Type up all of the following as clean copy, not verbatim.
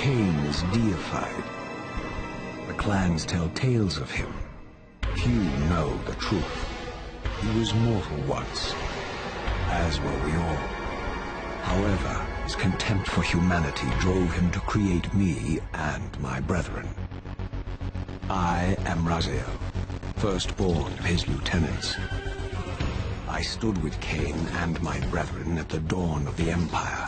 Kain is deified. The clans tell tales of him. Few know the truth. He was mortal once, as were we all. However, his contempt for humanity drove him to create me and my brethren. I am Raziel, firstborn of his lieutenants. I stood with Kain and my brethren at the dawn of the Empire.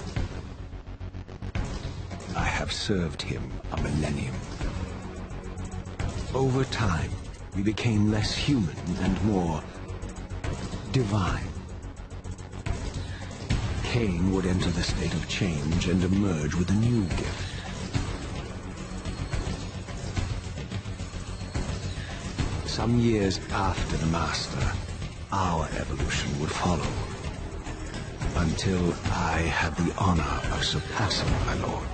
I have served him a millennium. Over time, we became less human and more divine. Kain would enter the state of change and emerge with a new gift. Some years after the Master, our evolution would follow, until I had the honor of surpassing my lord.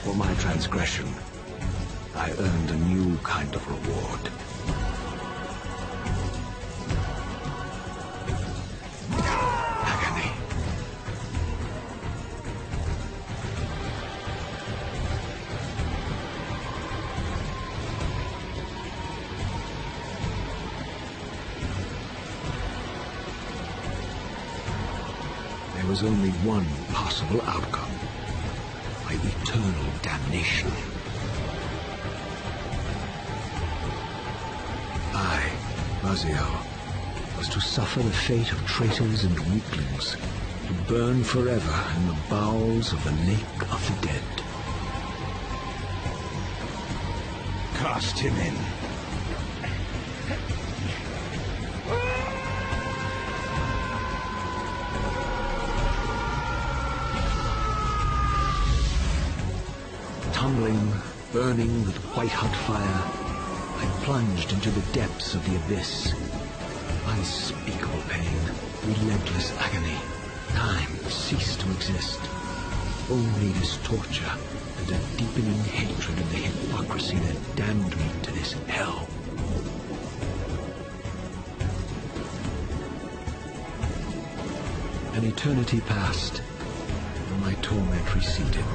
For my transgression, I earned a new kind of reward. Agony. There was only one possible outcome. My eternal damnation. I, Raziel, was to suffer the fate of traitors and weaklings, to burn forever in the bowels of the lake of the dead. Cast him in. Tumbling, burning with white-hot fire, I plunged into the depths of the abyss. Unspeakable pain, relentless agony. Time ceased to exist. Only this torture and a deepening hatred of the hypocrisy that damned me to this hell. An eternity passed, and my torment receded,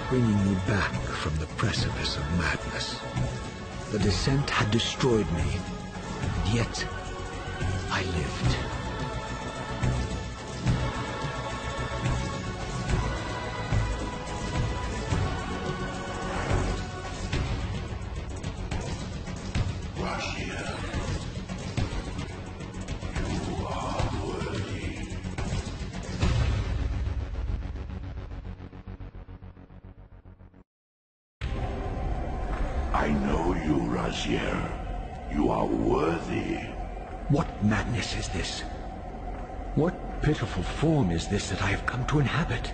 bringing me back from the precipice of madness. The descent had destroyed me, and yet I lived. I know you, Raziel. You are worthy. What madness is this? What pitiful form is this that I have come to inhabit?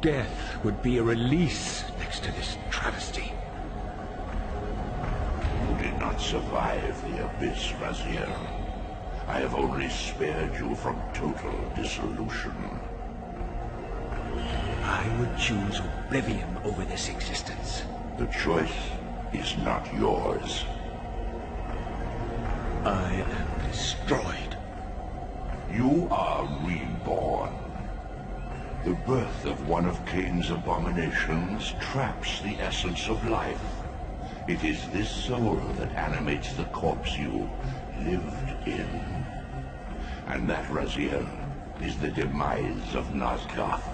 Death would be a release next to this travesty. You did not survive the abyss, Raziel. I have only spared you from total dissolution. I would choose oblivion over this existence. The choice is not yours. I am destroyed. You are reborn. The birth of one of Kain's abominations traps the essence of life. It is this soul that animates the corpse you lived in. And that, Raziel, is the demise of Nazgoth.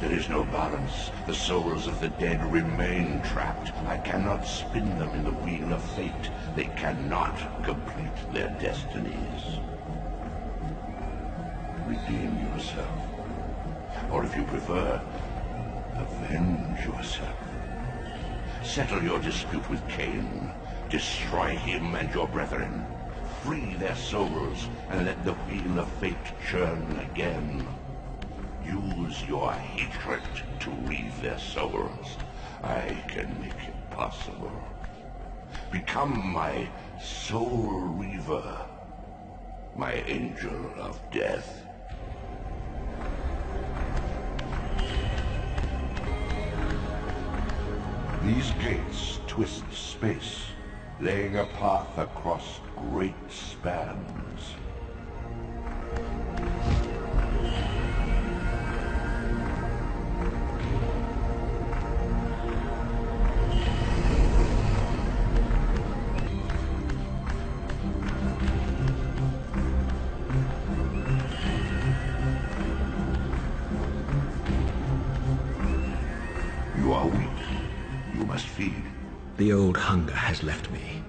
There is no balance. The souls of the dead remain trapped. I cannot spin them in the wheel of fate. They cannot complete their destinies. Redeem yourself. Or if you prefer, avenge yourself. Settle your dispute with Kain. Destroy him and your brethren. Free their souls and let the wheel of fate churn again. Use your hatred to reave their souls. I can make it possible. Become my soul reaver, my angel of death. These gates twist space, laying a path across great spans. You are weak. You must feed. The old hunger has left me.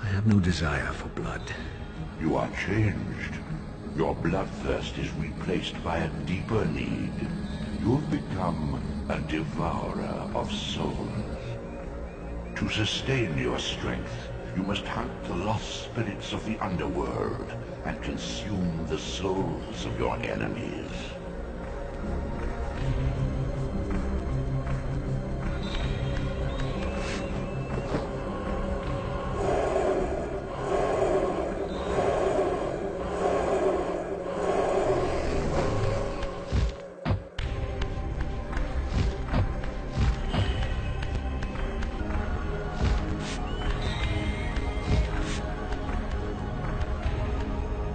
I have no desire for blood. You are changed. Your bloodthirst is replaced by a deeper need. You've become a devourer of souls. To sustain your strength, you must hunt the lost spirits of the underworld and consume the souls of your enemies.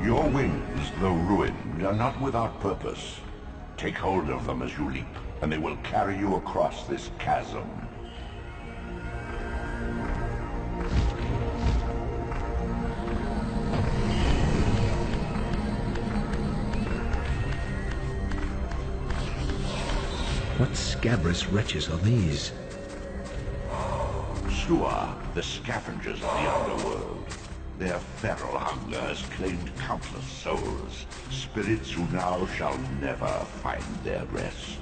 Your wings, though ruined, are not without purpose. Take hold of them as you leap, and they will carry you across this chasm. What scabrous wretches are these? Stua, the scavengers of the underworld. Their feral hunger has claimed countless souls, spirits who now shall never find their rest.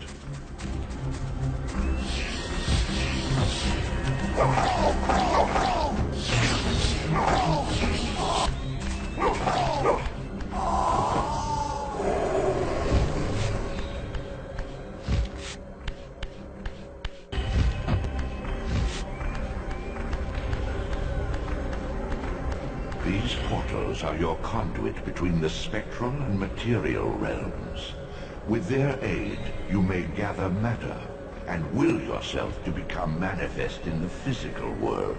These portals are your conduit between the spectral and material realms. With their aid, you may gather matter and will yourself to become manifest in the physical world.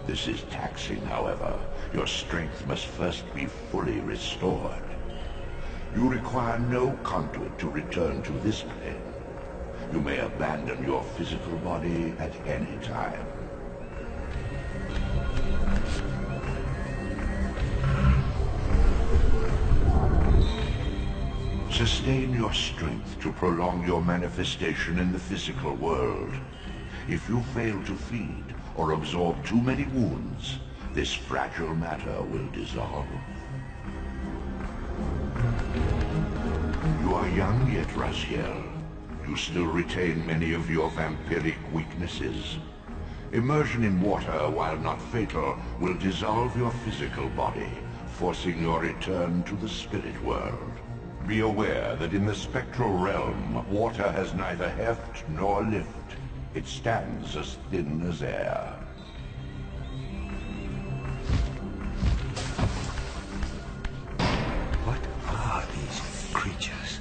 This is taxing, however. Your strength must first be fully restored. You require no conduit to return to this plane. You may abandon your physical body at any time. Sustain your strength to prolong your manifestation in the physical world. If you fail to feed or absorb too many wounds, this fragile matter will dissolve. You are young yet, Raziel. You still retain many of your vampiric weaknesses. Immersion in water, while not fatal, will dissolve your physical body, forcing your return to the spirit world. Be aware that in the spectral realm, water has neither heft nor lift. It stands as thin as air. What are these creatures?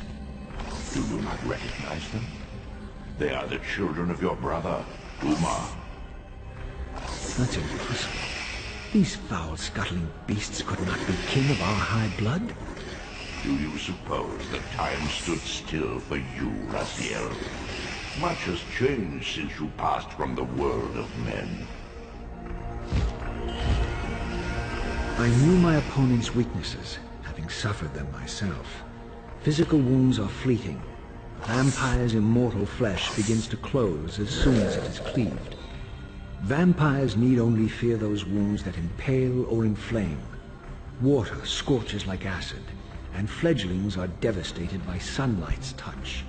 Do you not recognize them? They are the children of your brother, Uma. That's impossible. These foul, scuttling beasts could not be king of our high blood. Do you suppose that time stood still for you, Raziel? Much has changed since you passed from the world of men. I knew my opponent's weaknesses, having suffered them myself. Physical wounds are fleeting. A vampire's immortal flesh begins to close as soon as it is cleaved. Vampires need only fear those wounds that impale or inflame. Water scorches like acid, and fledglings are devastated by sunlight's touch.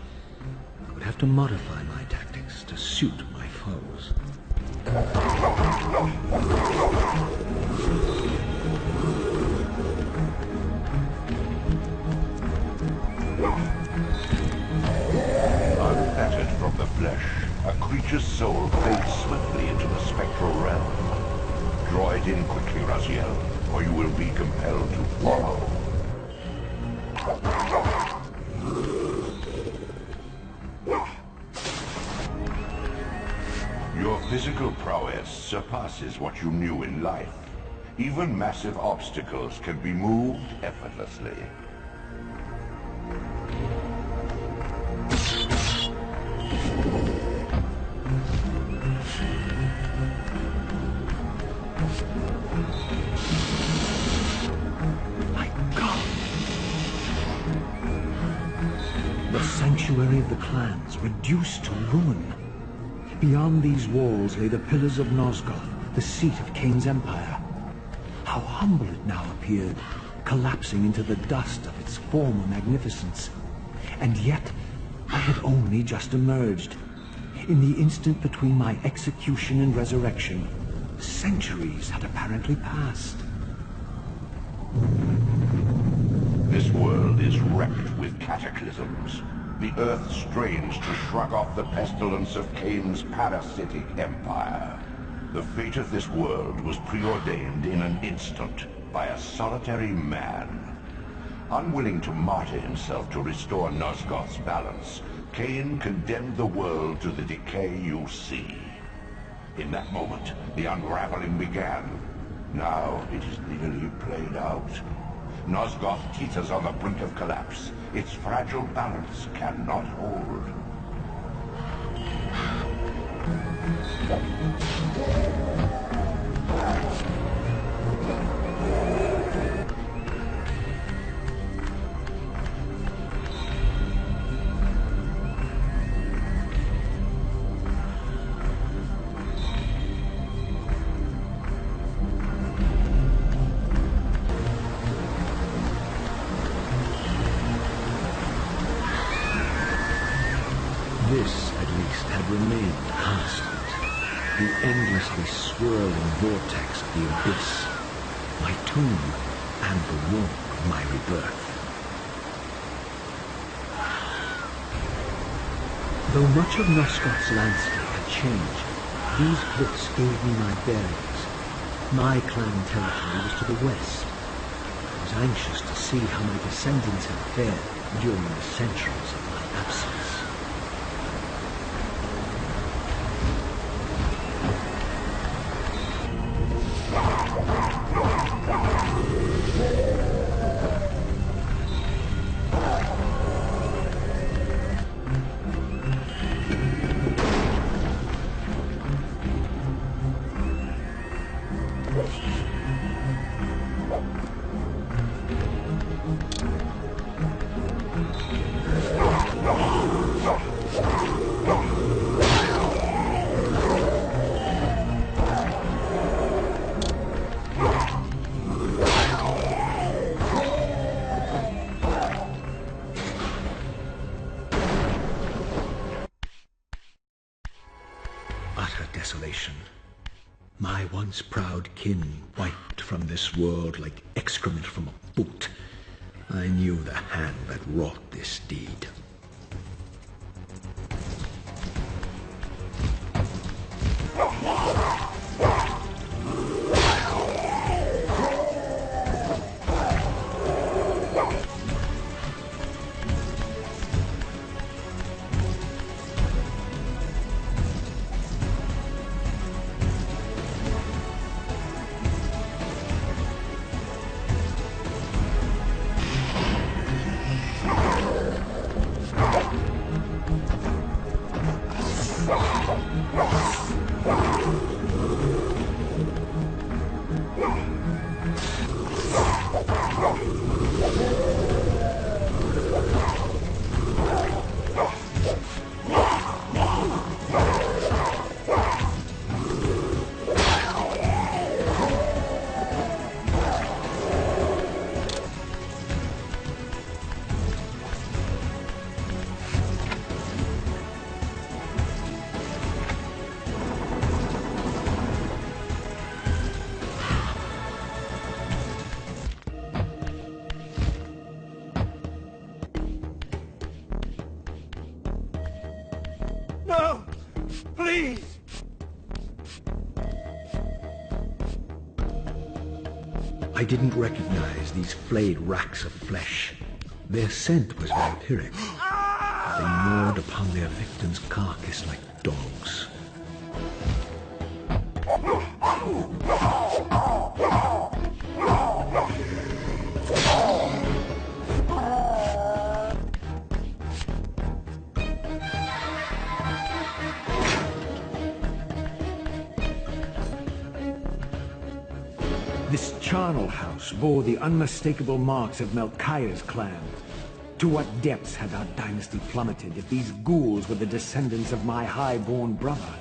I would have to modify my tactics to suit my foes. Unfettered from the flesh, a creature's soul fades swiftly into the spectral realm. Get in quickly, Raziel, or you will be compelled to follow. Your physical prowess surpasses what you knew in life. Even massive obstacles can be moved effortlessly. My God! The sanctuary of the clans reduced to ruin. Beyond these walls lay the pillars of Nosgoth, the seat of Kain's empire. How humble it now appeared, collapsing into the dust of its former magnificence. And yet, I had only just emerged. In the instant between my execution and resurrection, centuries had apparently passed. This world is wrecked with cataclysms. The earth strains to shrug off the pestilence of Kain's parasitic empire. The fate of this world was preordained in an instant by a solitary man. Unwilling to martyr himself to restore Nosgoth's balance, Kain condemned the world to the decay you see. In that moment, the unraveling began. Now it is nearly played out. Nosgoth teeters on the brink of collapse. Its fragile balance cannot hold. This, at least, had remained constant. The endlessly swirling vortex of the abyss, my tomb, and the womb of my rebirth. Though much of Nosgoth's landscape had changed, these cliffs gave me my bearings. My clan territory was to the west. I was anxious to see how my descendants had fared during the centuries of my absence. Utter desolation. My once proud kin wiped from this world like excrement from a boot. I knew the hand that wrought this deed. I didn't recognize these flayed racks of flesh. Their scent was vampiric. They gnawed upon their victim's carcass like dogs. This charnel house bore the unmistakable marks of Melchiah's clan. To what depths had our dynasty plummeted if these ghouls were the descendants of my high-born brother?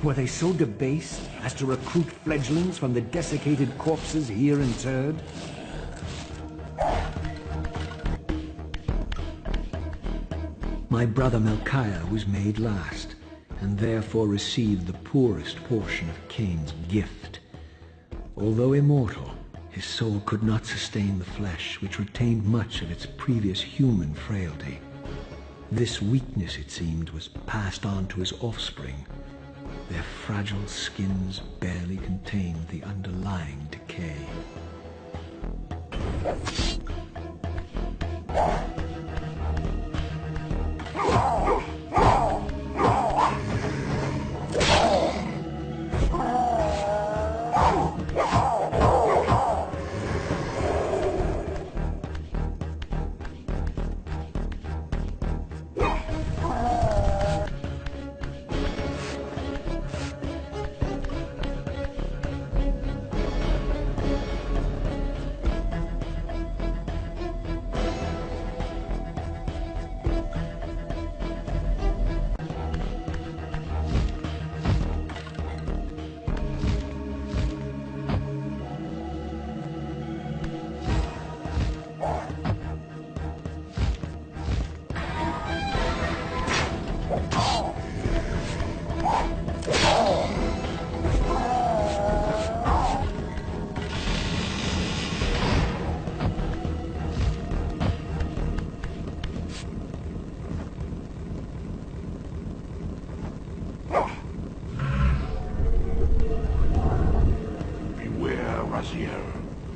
Were they so debased as to recruit fledglings from the desiccated corpses here interred? My brother Melchiah was made last, and therefore received the poorest portion of Kain's gift. Although immortal, his soul could not sustain the flesh, which retained much of its previous human frailty. This weakness, it seemed, was passed on to his offspring. Their fragile skins barely contained the underlying decay.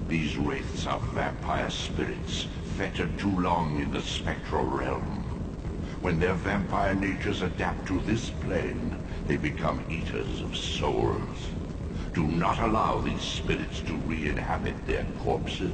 These wraiths are vampire spirits, fettered too long in the spectral realm. When their vampire natures adapt to this plane, they become eaters of souls. Do not allow these spirits to re-inhabit their corpses.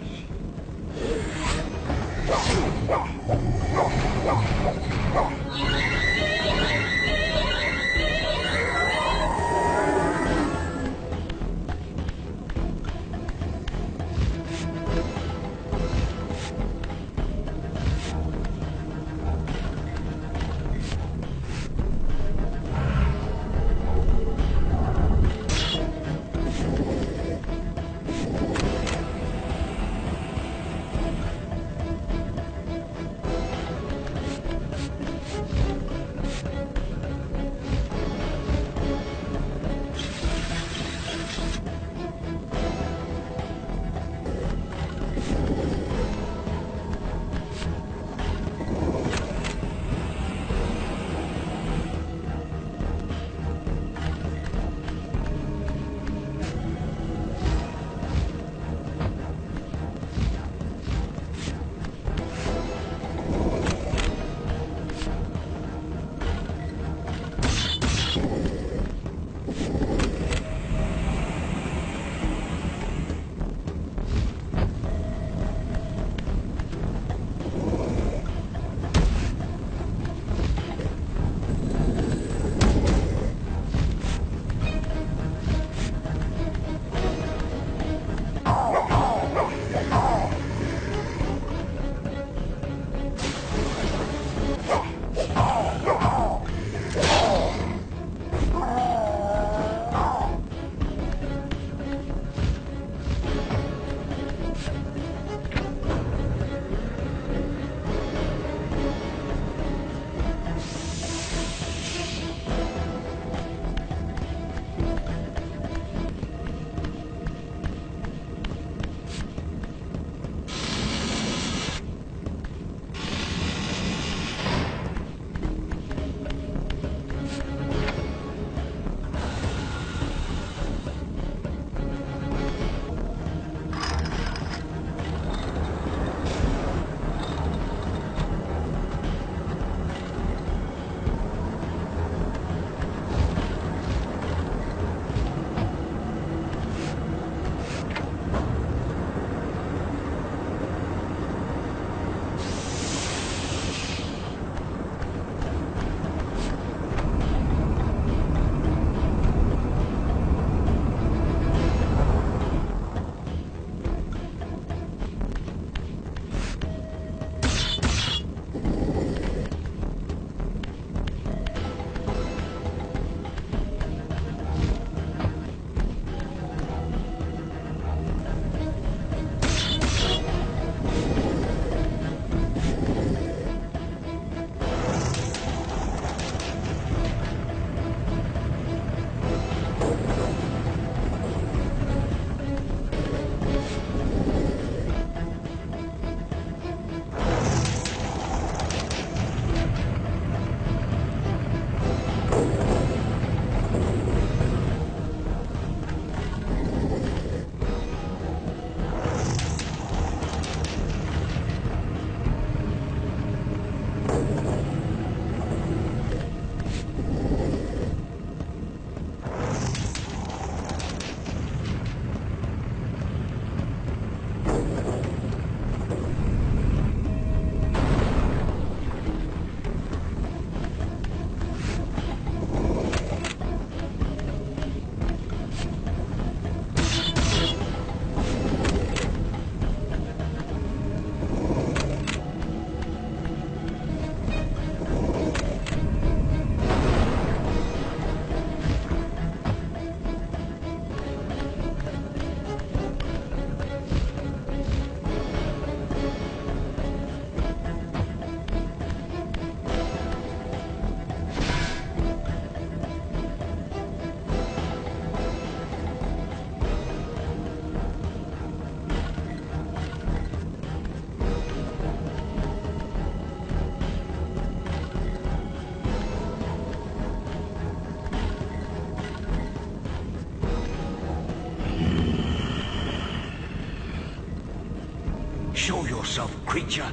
Show yourself, creature.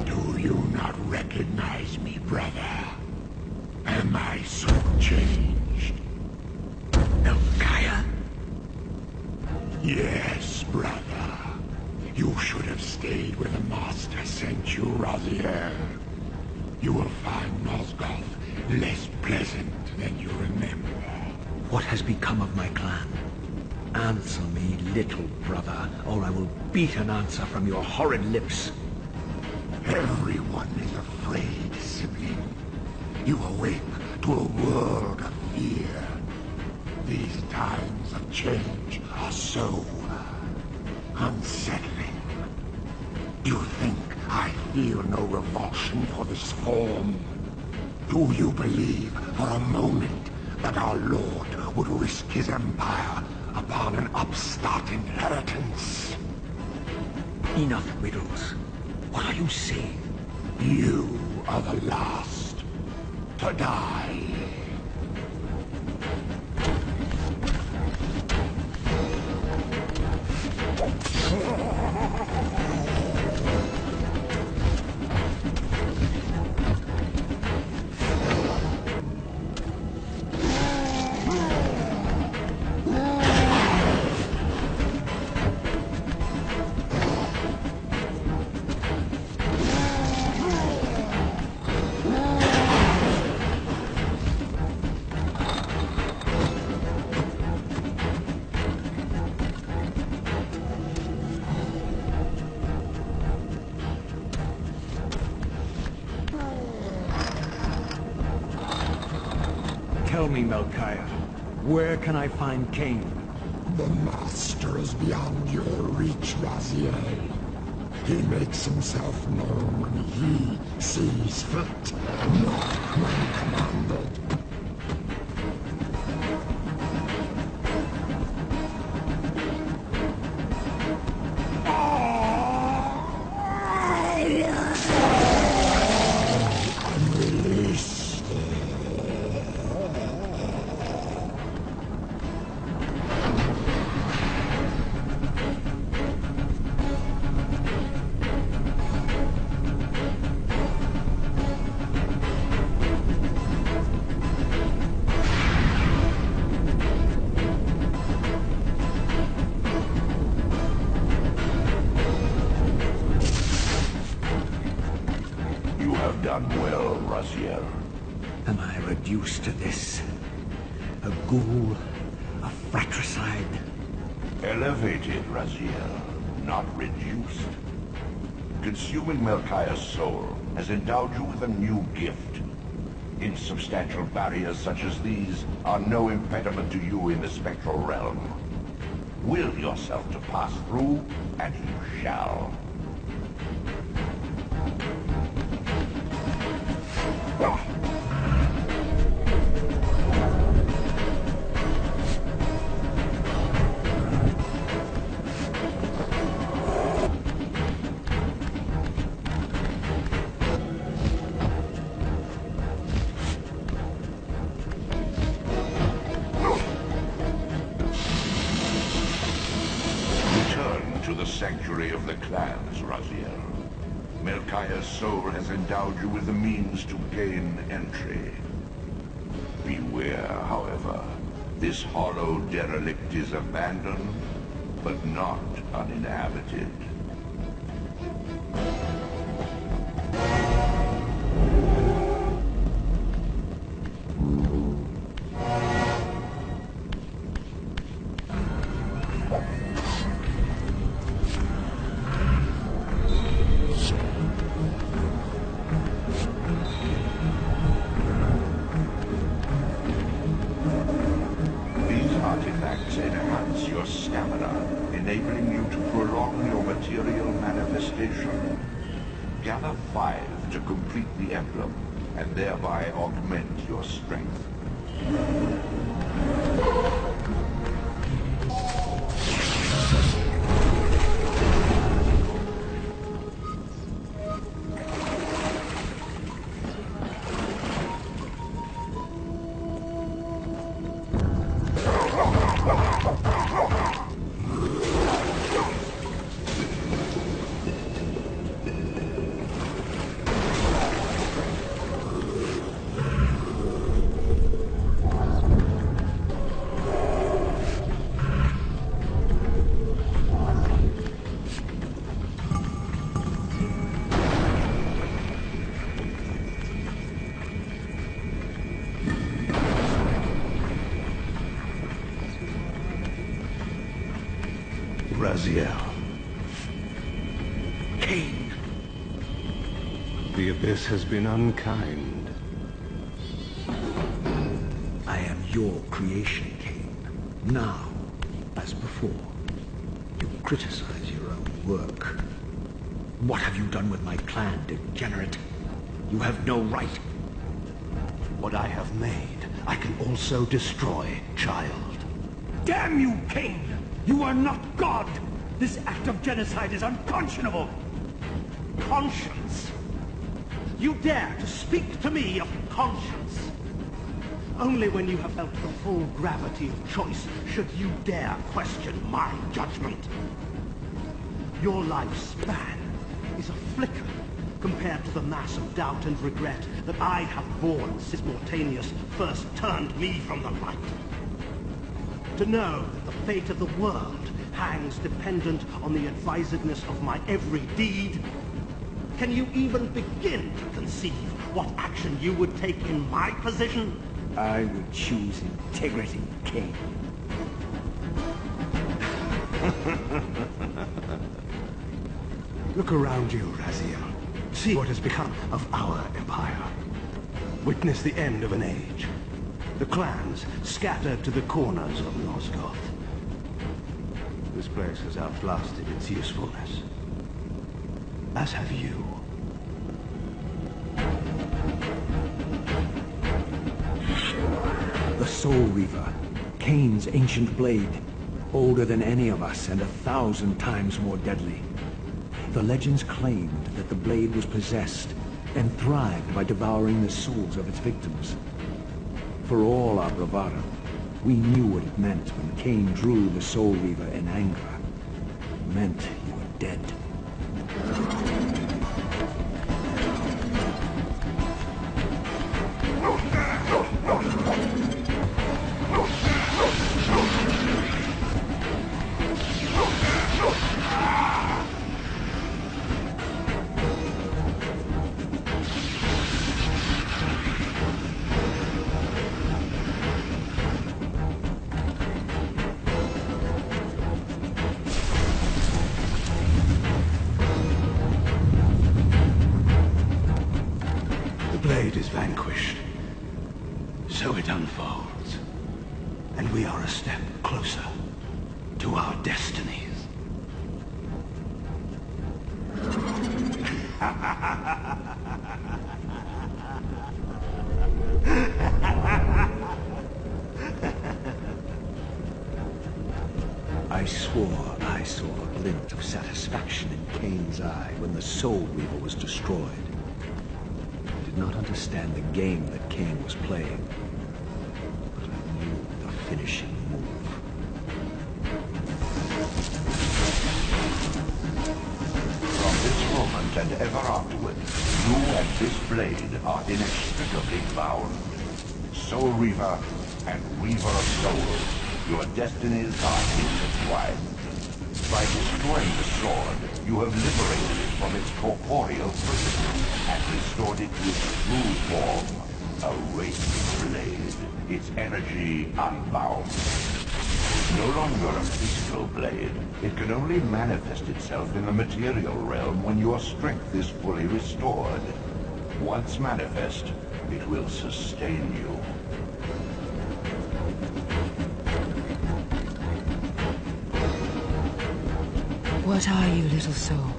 Do you not recognize me, brother? Am I so changed? Melchiah? Yes, brother. You should have stayed where the Master sent you, Raziel. You will find Nosgoth less pleasant than you remember. What has become of my clan? Answer me, little brother, or I will beat an answer from your horrid lips. Everyone is afraid, sibling. You awake to a world of fear. These times of change are so unsettling. Do you think I feel no revulsion for this form? Do you believe for a moment that our Lord would risk his empire upon an upstart inheritance? Enough riddles. What are you saying? You are the last to die. Tell me, Melchiah, where can I find Kain? The Master is beyond your reach, Raziel. He makes himself known when he sees fit, not when commanded. Unreleased. You have done well, Raziel. Am I reduced to this? A ghoul? A fratricide? Elevated, Raziel, not reduced. Consuming Melchiah's soul has endowed you with a new gift. Insubstantial barriers such as these are no impediment to you in the spectral realm. Will yourself to pass through, and you shall. Return to the sanctuary of the clans, Raziel. Melchiah's soul has endowed you with the means to gain entry. Beware, however. This hollow derelict is abandoned, but not uninhabited. Artifacts enhance your stamina, enabling you to prolong your material manifestation. Gather 5 to complete the emblem, and thereby augment your strength. Raziel. Kain! The Abyss has been unkind. I am your creation, Kain. Now, as before, you criticize your own work. What have you done with my clan, degenerate? You have no right. What I have made, I can also destroy, child. Damn you, Kain! You are not God! This act of genocide is unconscionable! Conscience? You dare to speak to me of conscience? Only when you have felt the full gravity of choice should you dare question my judgment. Your lifespan is a flicker compared to the mass of doubt and regret that I have borne since Mortanius first turned me from the light. To know that the fate of the world hangs dependent on the advisedness of my every deed. Can you even begin to conceive what action you would take in my position? I would choose integrity, Kain. Look around you, Raziel. See what has become of our empire. Witness the end of an age. The clans scattered to the corners of Nosgoth. This place has outlasted its usefulness. As have you. The Soul Reaver, Kain's ancient blade, older than any of us and 1,000 times more deadly. The legends claimed that the blade was possessed and thrived by devouring the souls of its victims. For all our bravado, we knew what it meant when Kain drew the Soul Reaver in anger. It meant you were dead. Is vanquished. So it unfolds. And we are a step closer to our destinies. I swore I saw a glint of satisfaction in Kain's eye when the Soul Reaver was destroyed. I did not understand the game that Kain was playing, but I knew the finishing move. From this moment and ever afterward, you and this blade are inextricably bound. Soul Reaver and Reaver of Souls, your destinies are intertwined. By destroying the sword, you have liberated it from its corporeal prison and restored it to its true form, a radiant blade, its energy unbound. No longer a physical blade, it can only manifest itself in the material realm when your strength is fully restored. Once manifest, it will sustain you. What are you, little soul?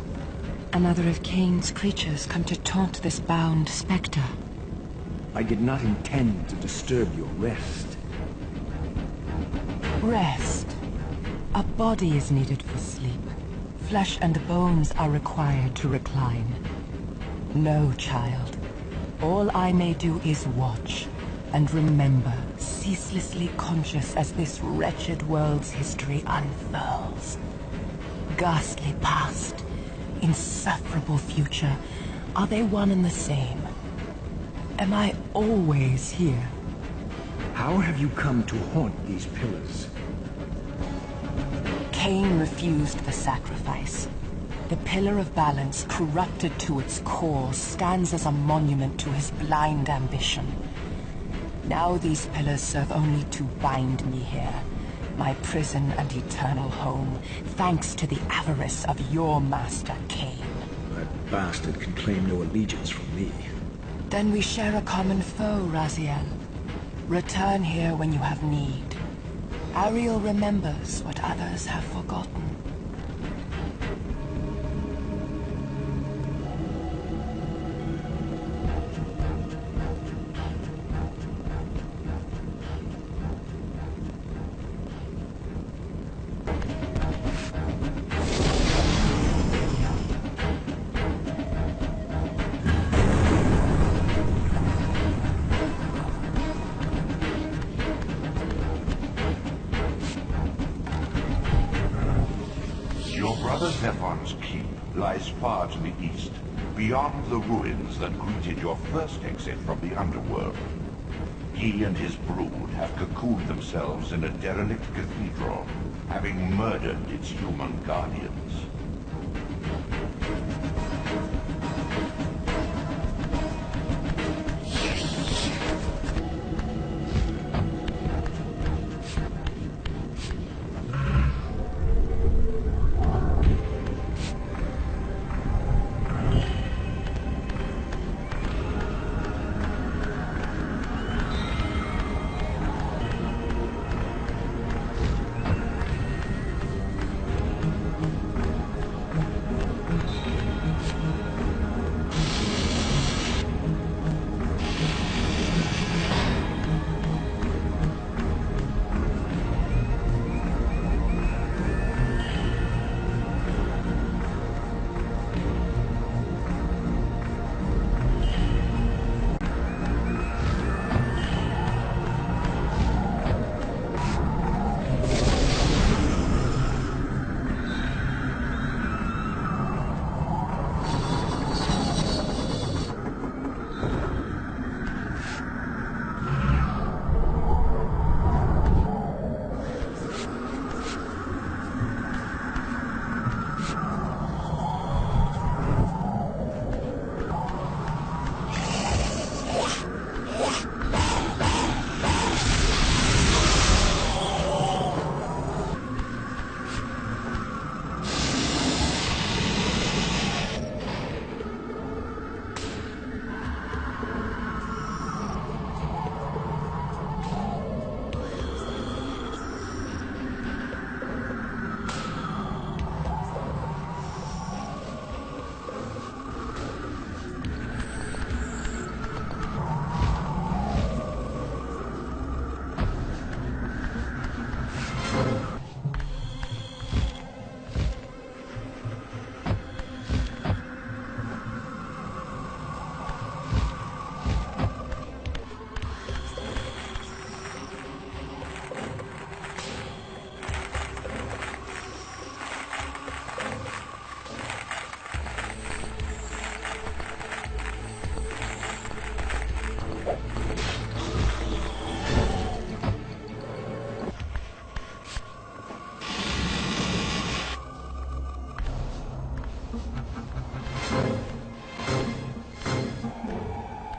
Another of Kain's creatures come to taunt this bound spectre. I did not intend to disturb your rest. Rest. A body is needed for sleep. Flesh and bones are required to recline. No, child. All I may do is watch and remember, ceaselessly conscious as this wretched world's history unfurls. Ghastly past, insufferable future, are they one and the same? Am I always here? How have you come to haunt these pillars? Kain refused the sacrifice. The Pillar of Balance, corrupted to its core, stands as a monument to his blind ambition. Now these pillars serve only to bind me here, my prison and eternal home, thanks to the avarice of your master, Kain. That bastard can claim no allegiance from me. Then we share a common foe, Raziel. Return here when you have need. Ariel remembers what others have forgotten. Your brother Zephon's keep lies far to the east, beyond the ruins that greeted your first exit from the underworld. He and his brood have cocooned themselves in a derelict cathedral, having murdered its human guardians.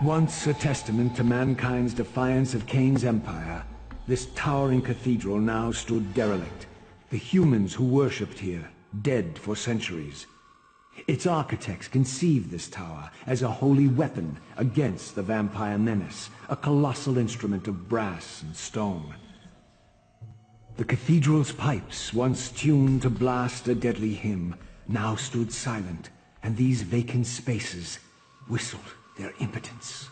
Once a testament to mankind's defiance of Kain's empire, this towering cathedral now stood derelict. The humans who worshipped here, dead for centuries. Its architects conceived this tower as a holy weapon against the vampire menace, a colossal instrument of brass and stone. The cathedral's pipes, once tuned to blast a deadly hymn, now stood silent, and these vacant spaces whistled their impotence.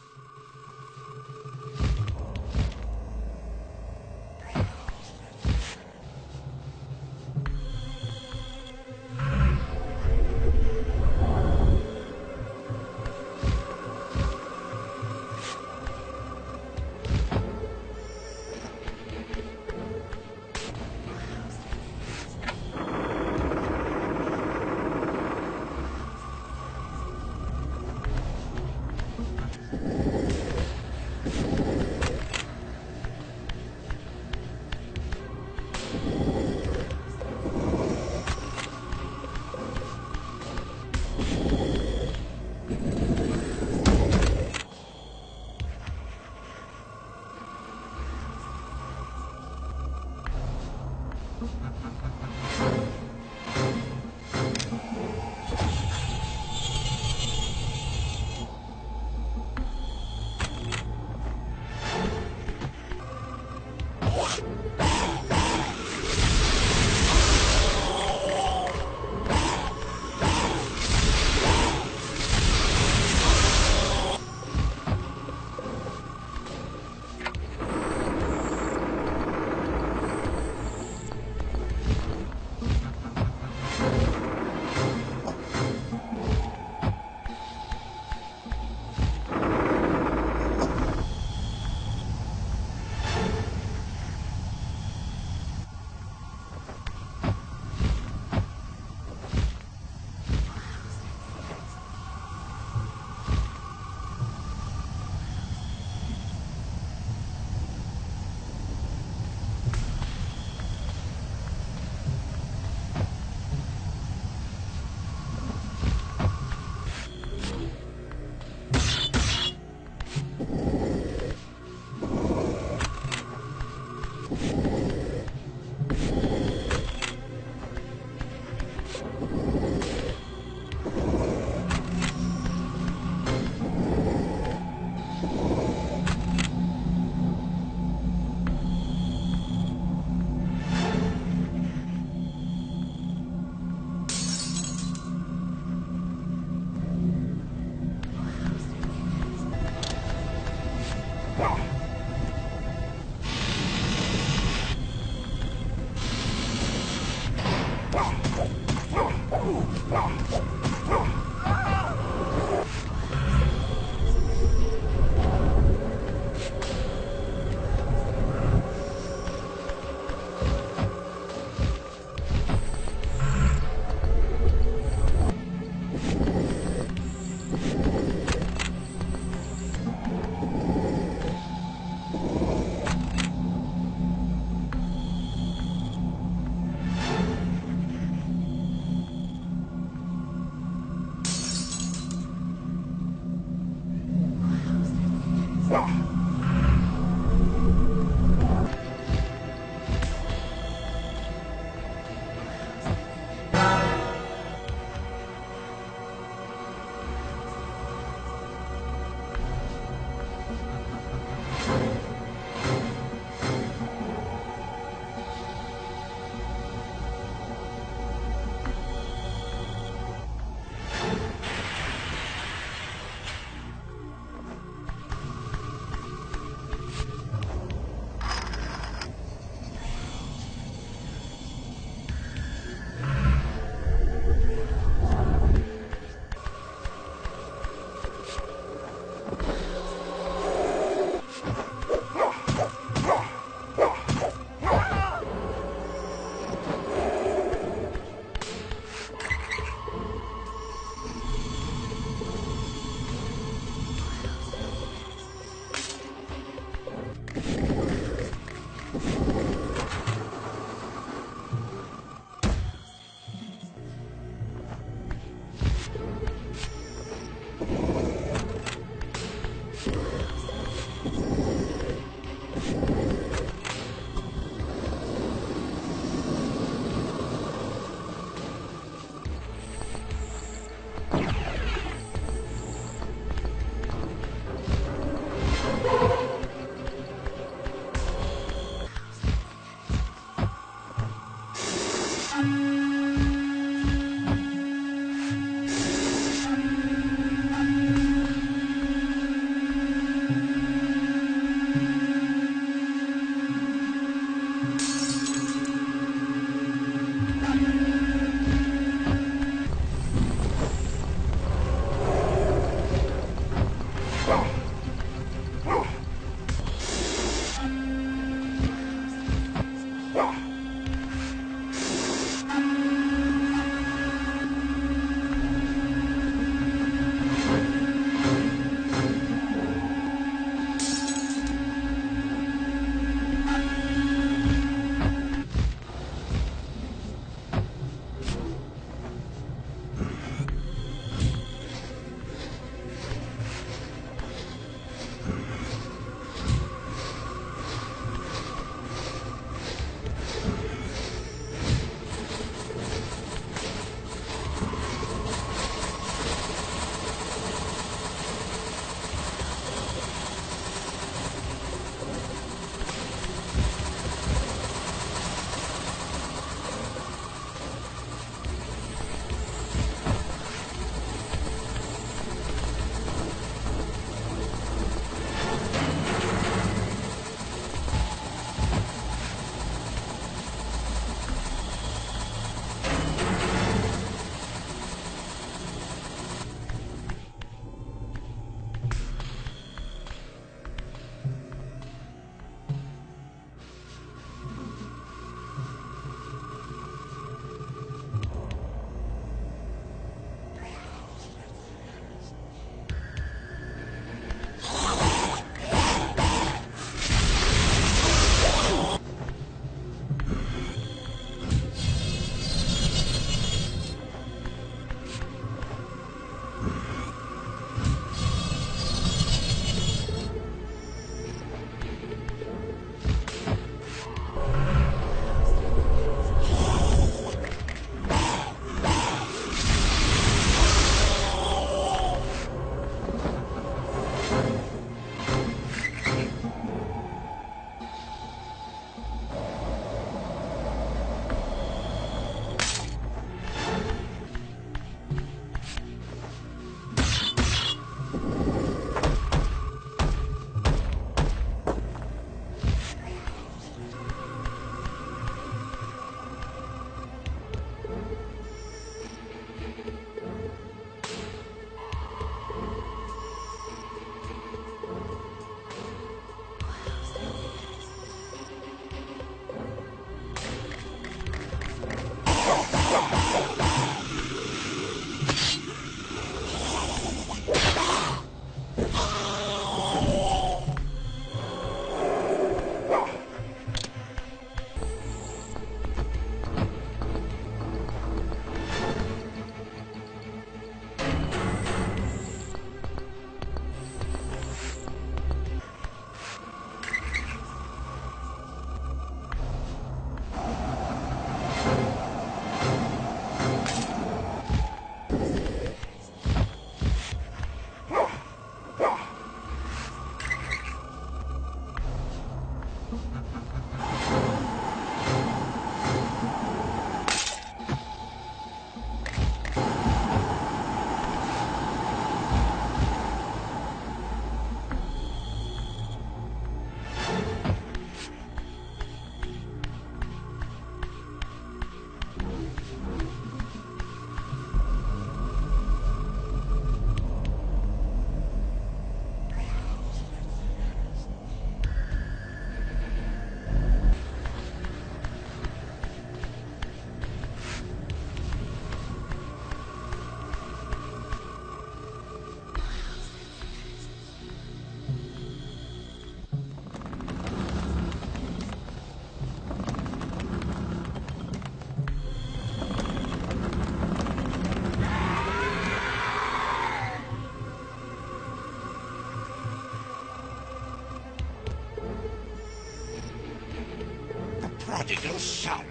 Prodigal son.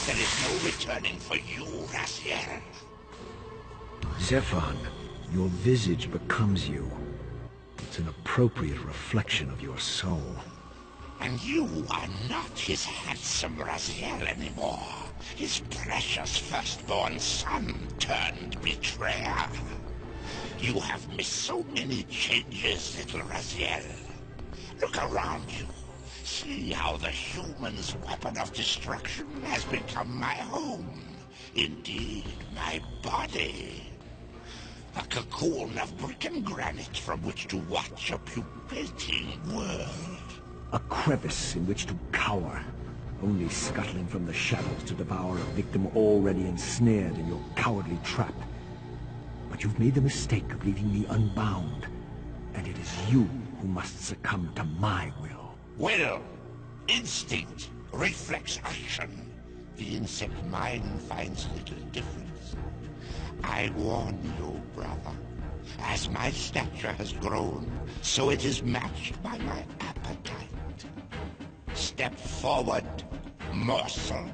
There is no returning for you, Raziel. Zephon, your visage becomes you. It's an appropriate reflection of your soul. And you are not his handsome Raziel anymore. His precious firstborn son turned betrayer. You have missed so many changes, little Raziel. Look around you. See how the human's weapon of destruction has become my home. Indeed, my body. A cocoon of brick and granite from which to watch a pupating world. A crevice in which to cower, only scuttling from the shadows to devour a victim already ensnared in your cowardly trap. But you've made the mistake of leaving me unbound, and it is you who must succumb to my will. Will, instinct, reflex action. The insect mind finds little difference. I warn you, brother. As my stature has grown, so it is matched by my appetite. Step forward, morsel.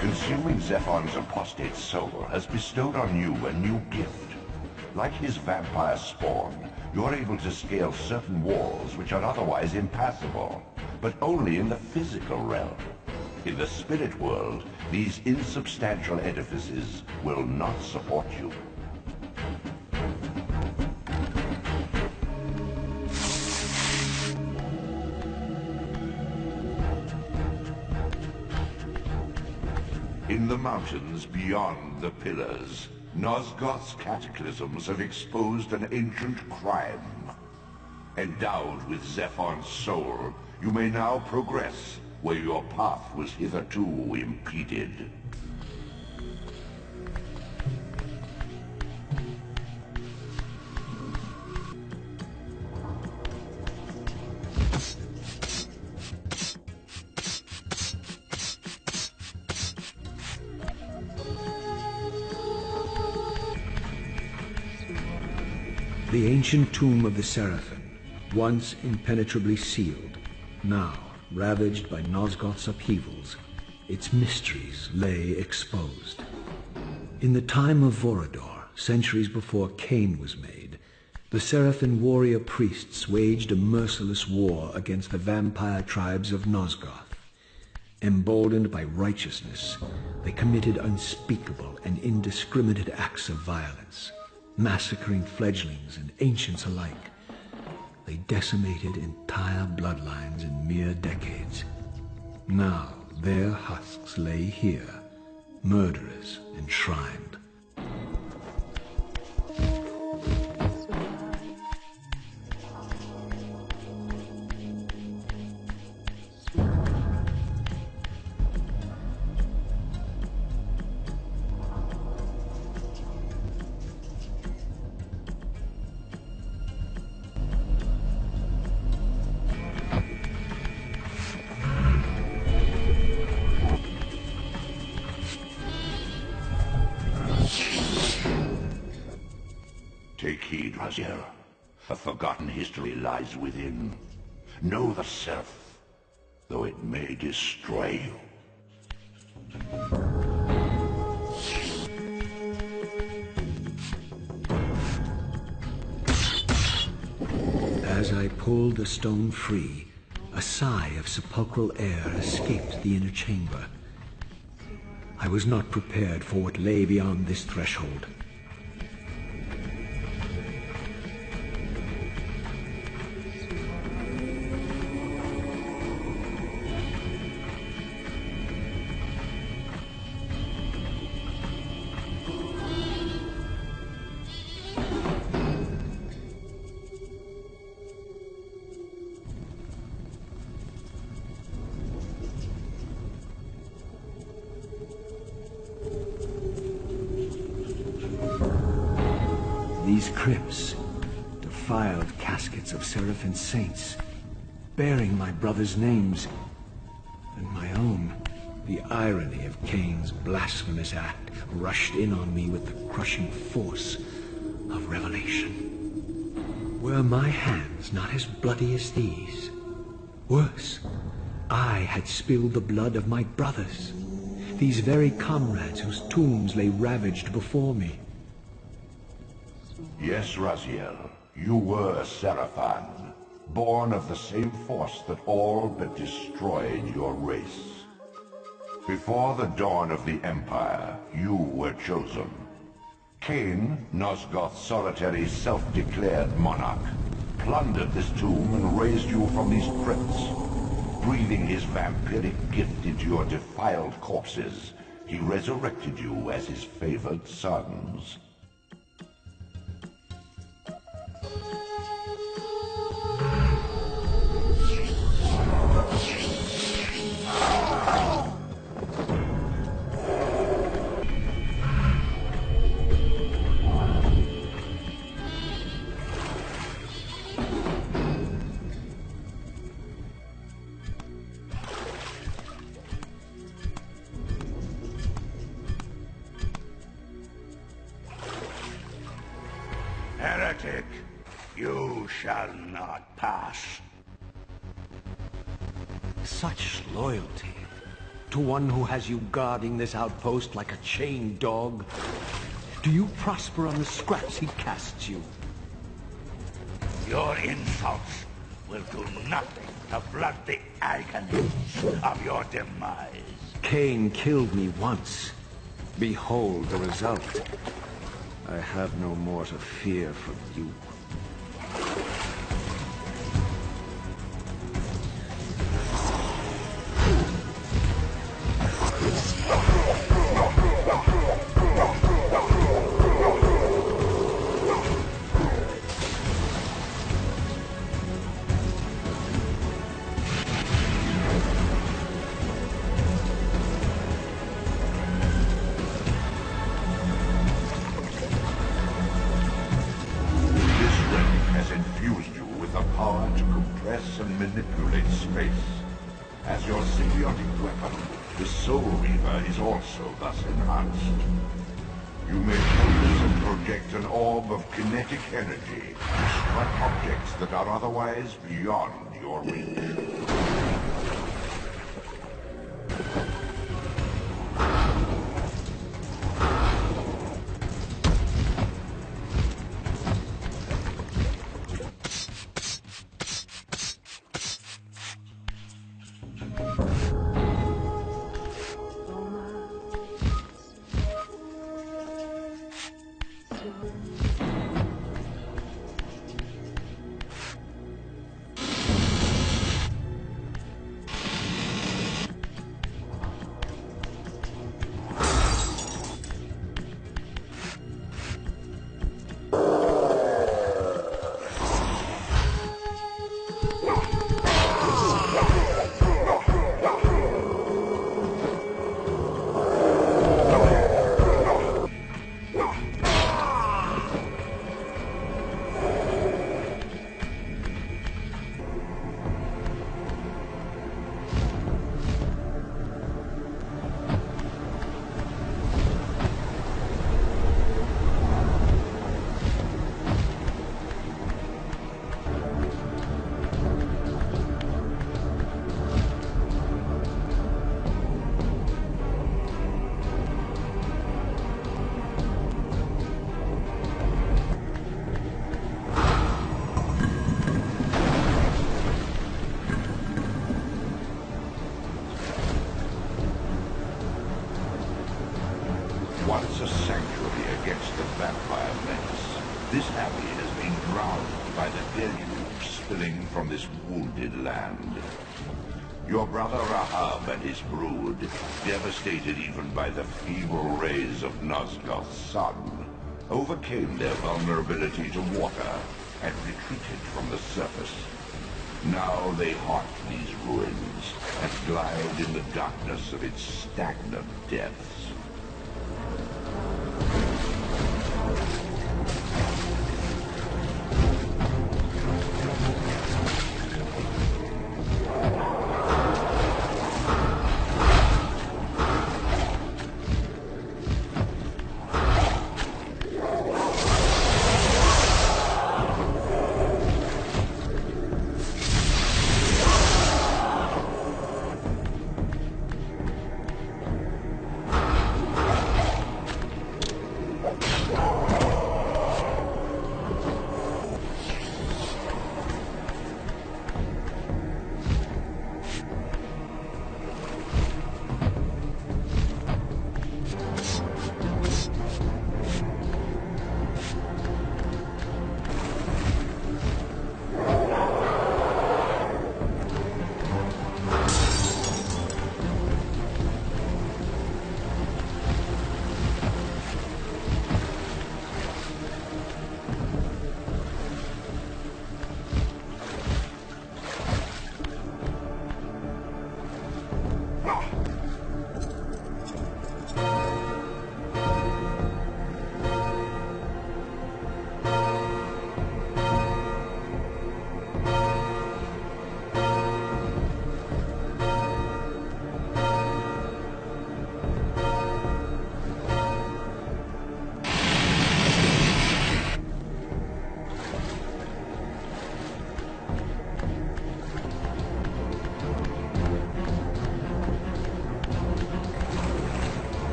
Consuming Zephon's apostate soul has bestowed on you a new gift. Like his vampire spawn, you're able to scale certain walls which are otherwise impassable, but only in the physical realm. In the spirit world, these insubstantial edifices will not support you. In the mountains beyond the pillars, Nosgoth's cataclysms have exposed an ancient crime. Endowed with Zephon's soul, you may now progress where your path was hitherto impeded. The ancient tomb of the Seraphim, once impenetrably sealed, now ravaged by Nosgoth's upheavals, its mysteries lay exposed. In the time of Vorador, centuries before Kain was made, the Seraphim warrior priests waged a merciless war against the vampire tribes of Nosgoth. Emboldened by righteousness, they committed unspeakable and indiscriminate acts of violence, massacring fledglings and ancients alike. They decimated entire bloodlines in mere decades. Now their husks lay here, murderers enshrined. Take heed, Raziel. A forgotten history lies within. Know the self, though it may destroy you. As I pulled the stone free, a sigh of sepulchral air escaped the inner chamber. I was not prepared for what lay beyond this threshold. These crypts, defiled caskets of Seraphim saints, bearing my brother's names, and my own. The irony of Kain's blasphemous act rushed in on me with the crushing force of revelation. Were my hands not as bloody as these? Worse, I had spilled the blood of my brothers, these very comrades whose tombs lay ravaged before me. Yes, Raziel, you were a Seraphim, born of the same force that all but destroyed your race. Before the dawn of the Empire, you were chosen. Kain, Nosgoth's solitary self-declared monarch, plundered this tomb and raised you from these crypts. Breathing his vampiric gift into your defiled corpses, he resurrected you as his favored sons. Heretic, you shall not pass. Such loyalty to one who has you guarding this outpost like a chained dog. Do you prosper on the scraps he casts you? Your insults will do nothing to blunt the agonies of your demise. Kain killed me once. Behold the result. I have no more to fear from you. And manipulate space. As your symbiotic weapon, the Soul Reaver is also thus enhanced. You may focus and project an orb of kinetic energy to strike objects that are otherwise beyond your reach. Once a sanctuary against the vampire menace, this abbey has been drowned by the deluge spilling from this wounded land. Your brother Rahab and his brood, devastated even by the feeble rays of Nosgoth's sun, overcame their vulnerability to water and retreated from the surface. Now they haunt these ruins and glide in the darkness of its stagnant depths.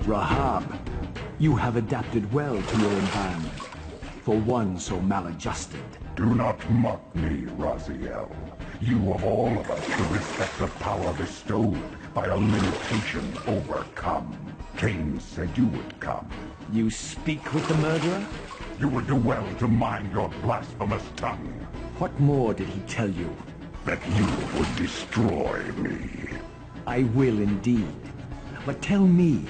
Rahab, you have adapted well to your environment, for one so maladjusted Do not mock me, Raziel. You of all of us should respect the power bestowed by a limitation overcome. Kain said you would come. You speak with the murderer? You would do well to mind your blasphemous tongue. What more did he tell you? That you would destroy me. I will indeed. But tell me,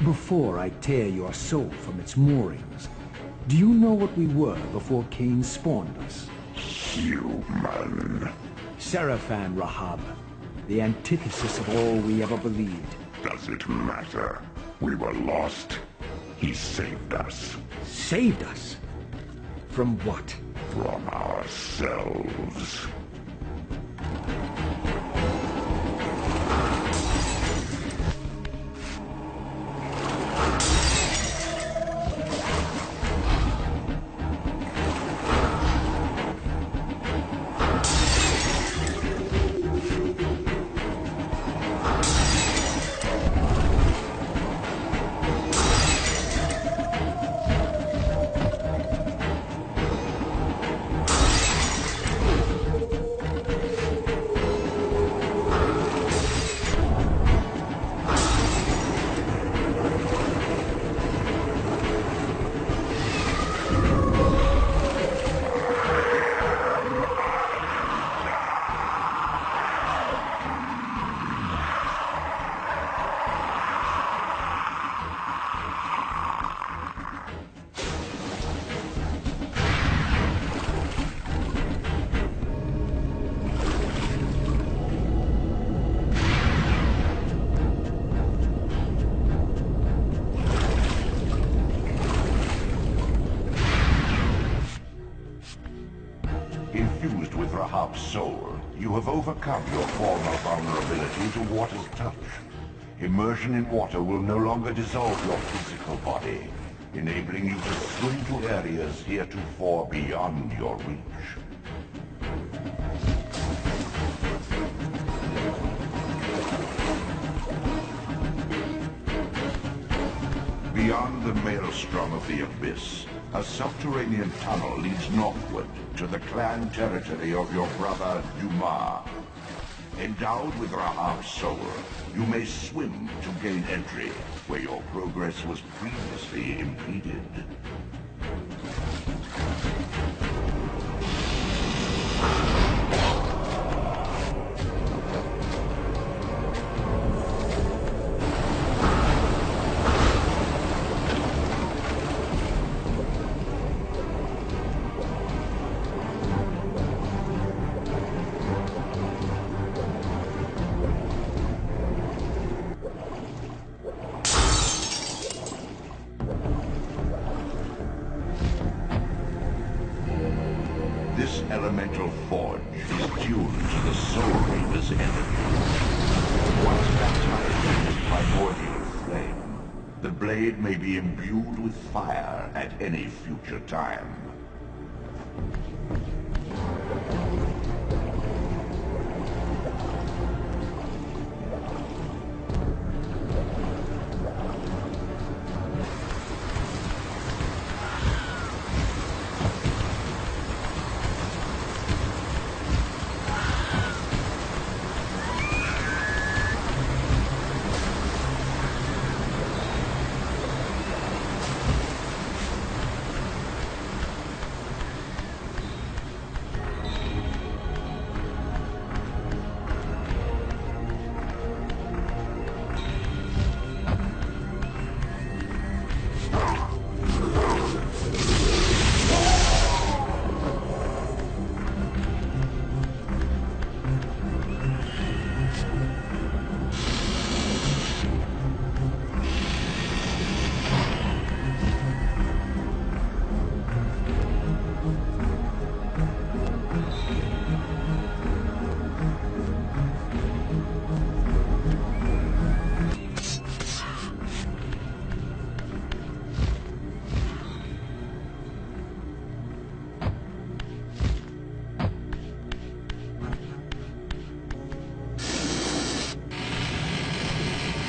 before I tear your soul from its moorings, do you know what we were before Kain spawned us? Human. Seraphan Rahab, the antithesis of all we ever believed. Does it matter? We were lost. He saved us. Saved us? From what? From ourselves. Infused with Rahab's soul, you have overcome your former vulnerability to water's touch. Immersion in water will no longer dissolve your physical body, enabling you to swim to areas heretofore beyond your reach. Beyond the maelstrom of the abyss, a subterranean tunnel leads northward to the clan territory of your brother, Dumas. Endowed with Rahab's soul, you may swim to gain entry where your progress was previously impeded. This elemental forge is tuned to the Soul Reaver's energy. Once baptized in its primordial flame, the blade may be imbued with fire at any future time.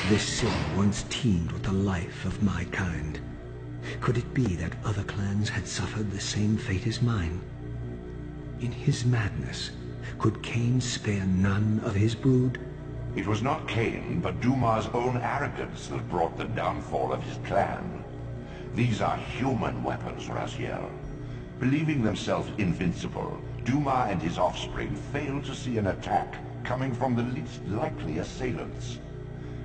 This city once teemed with the life of my kind. Could it be that other clans had suffered the same fate as mine? In his madness, could Kain spare none of his brood? It was not Kain, but Duma's own arrogance that brought the downfall of his clan. These are human weapons, Raziel. Believing themselves invincible, Duma and his offspring failed to see an attack coming from the least likely assailants.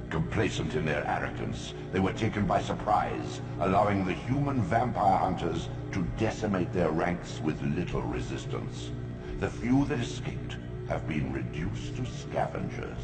Complacent in their arrogance, they were taken by surprise, allowing the human vampire hunters to decimate their ranks with little resistance. The few that escaped have been reduced to scavengers.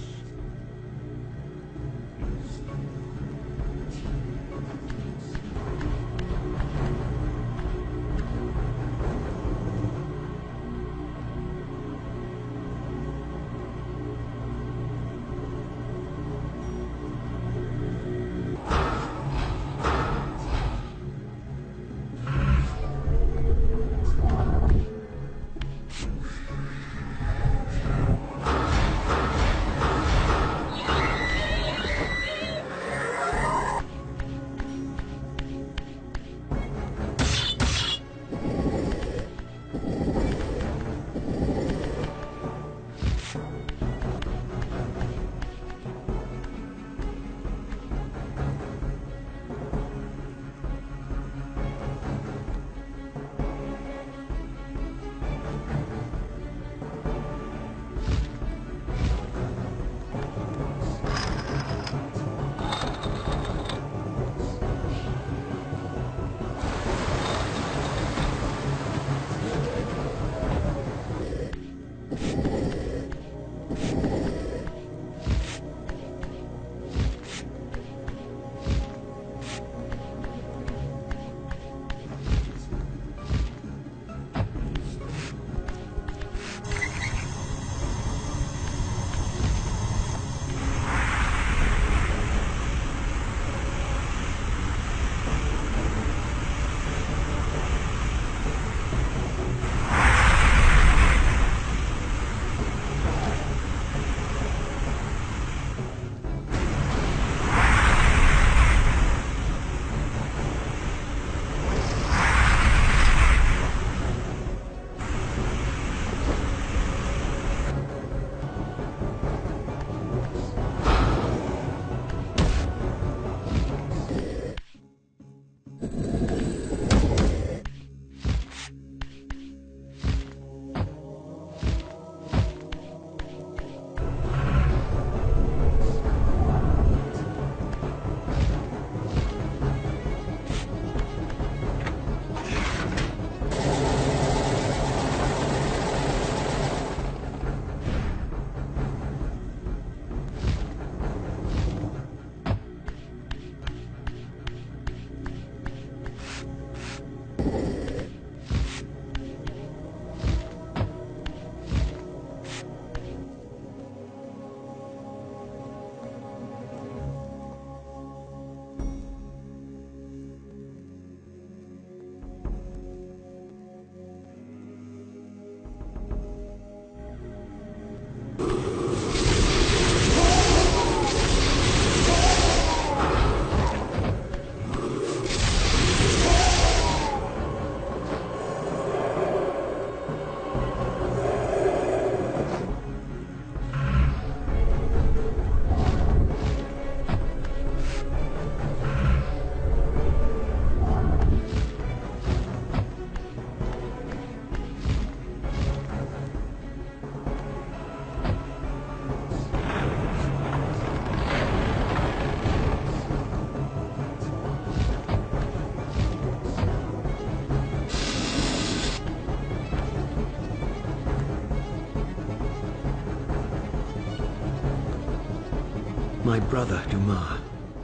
My brother, Duma,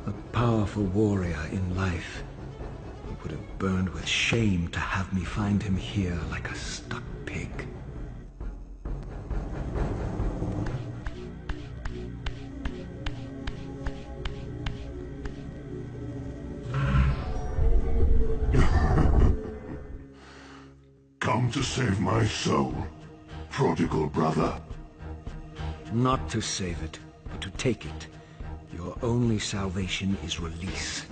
a powerful warrior in life. He would have burned with shame to have me find him here like a stuck pig. Come to save my soul, prodigal brother. Not to save it, but to take it. Your only salvation is release.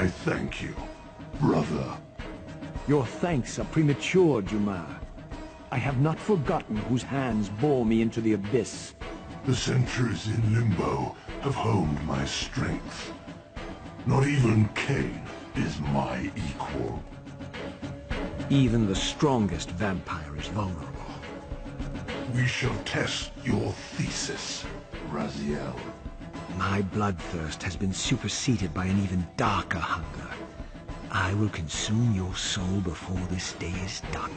I thank you, brother. Your thanks are premature, Jumar. I have not forgotten whose hands bore me into the abyss. The centuries in Limbo have honed my strength. Not even Kain is my equal. Even the strongest vampire is vulnerable. We shall test your thesis, Raziel. My bloodthirst has been superseded by an even darker hunger. I will consume your soul before this day is done.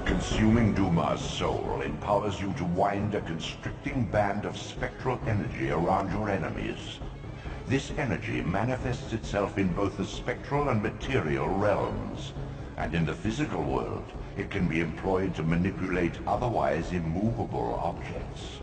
Consuming Duma's soul empowers you to wind a constricting band of spectral energy around your enemies. This energy manifests itself in both the spectral and material realms, and in the physical world, it can be employed to manipulate otherwise immovable objects.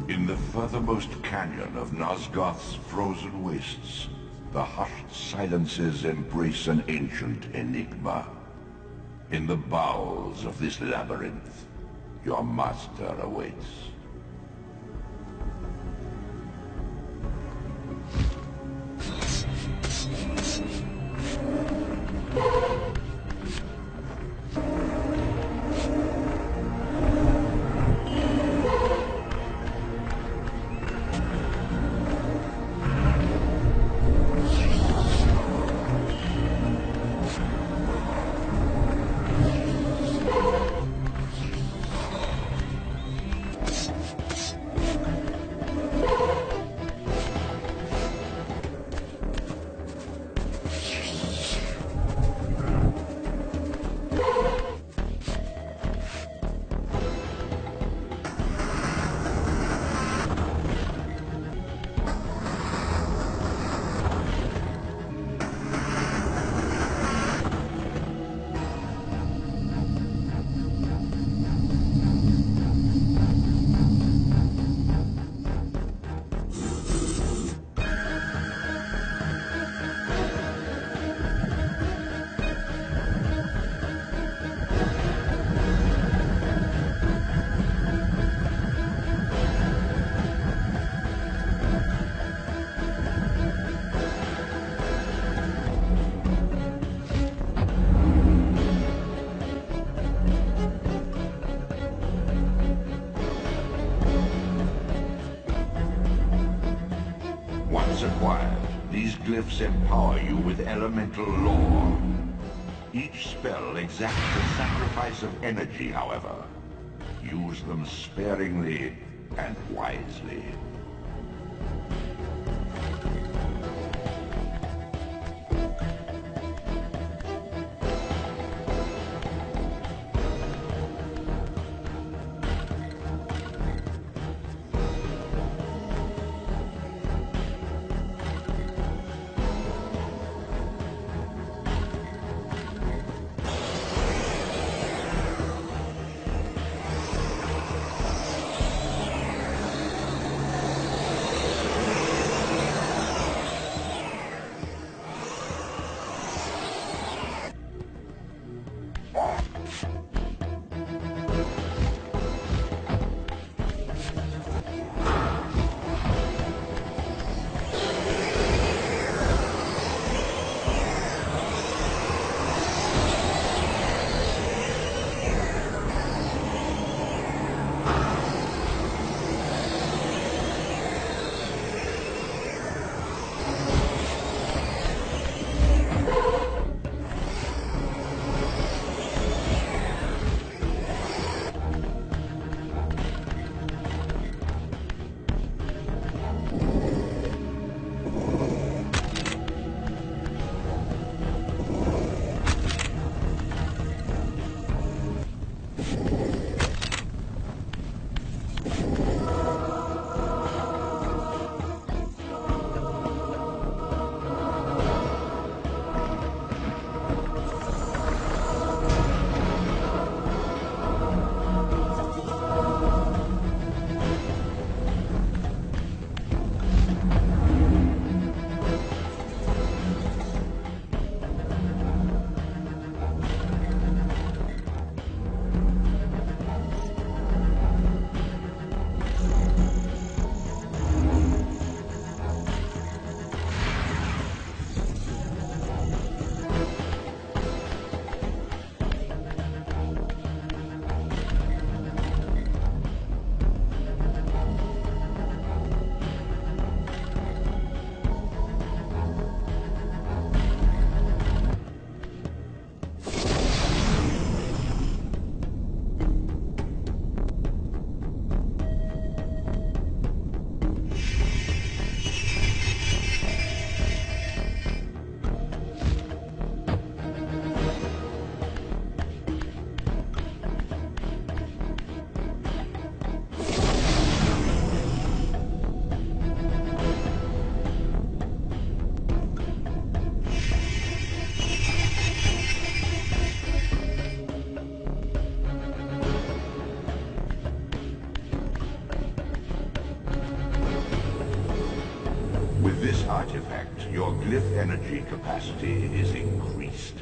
In the furthermost canyon of Nosgoth's frozen wastes, the hushed silences embrace an ancient enigma. In the bowels of this labyrinth, your master awaits. Once acquired, these glyphs empower you with elemental lore. Each spell exacts the sacrifice of energy, however. Use them sparingly and wisely. With this artifact, your glyph energy capacity is increased.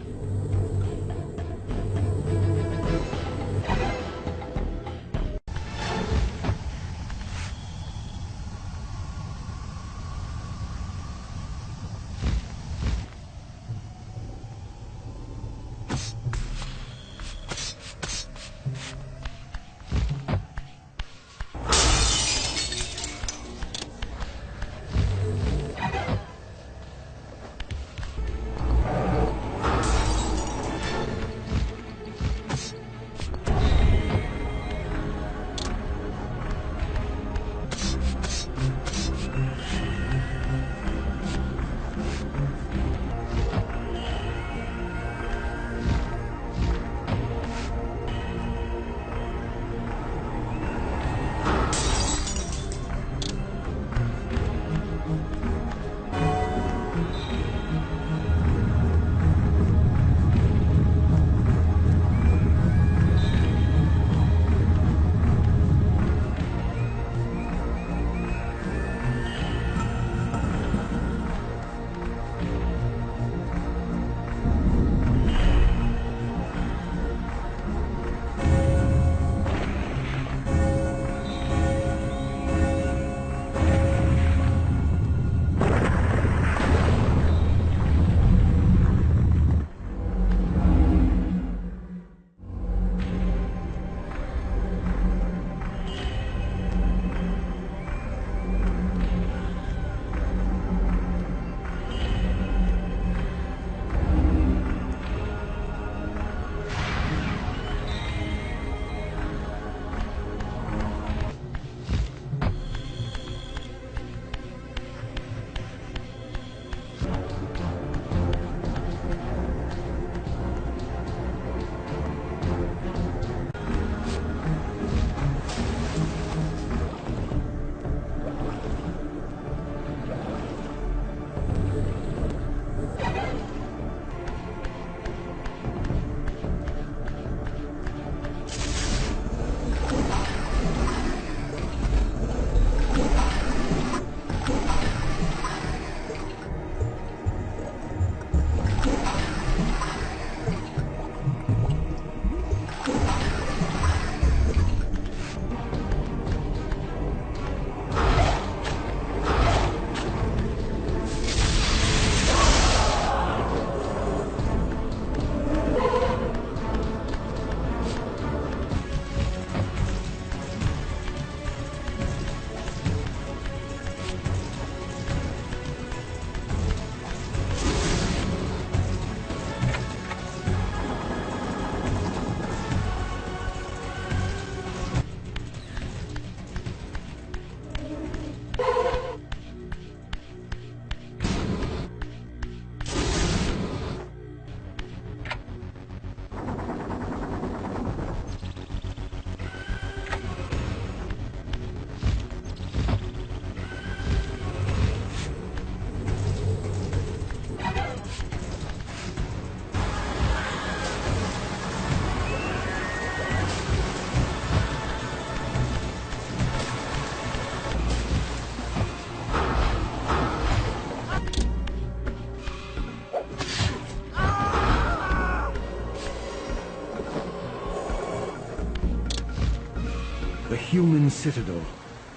The human citadel,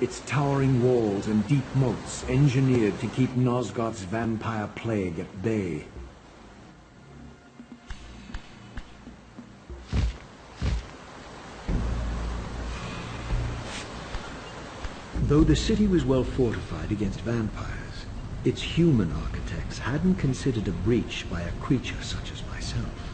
its towering walls and deep moats engineered to keep Nosgoth's vampire plague at bay. Though the city was well fortified against vampires, its human architects hadn't considered a breach by a creature such as myself.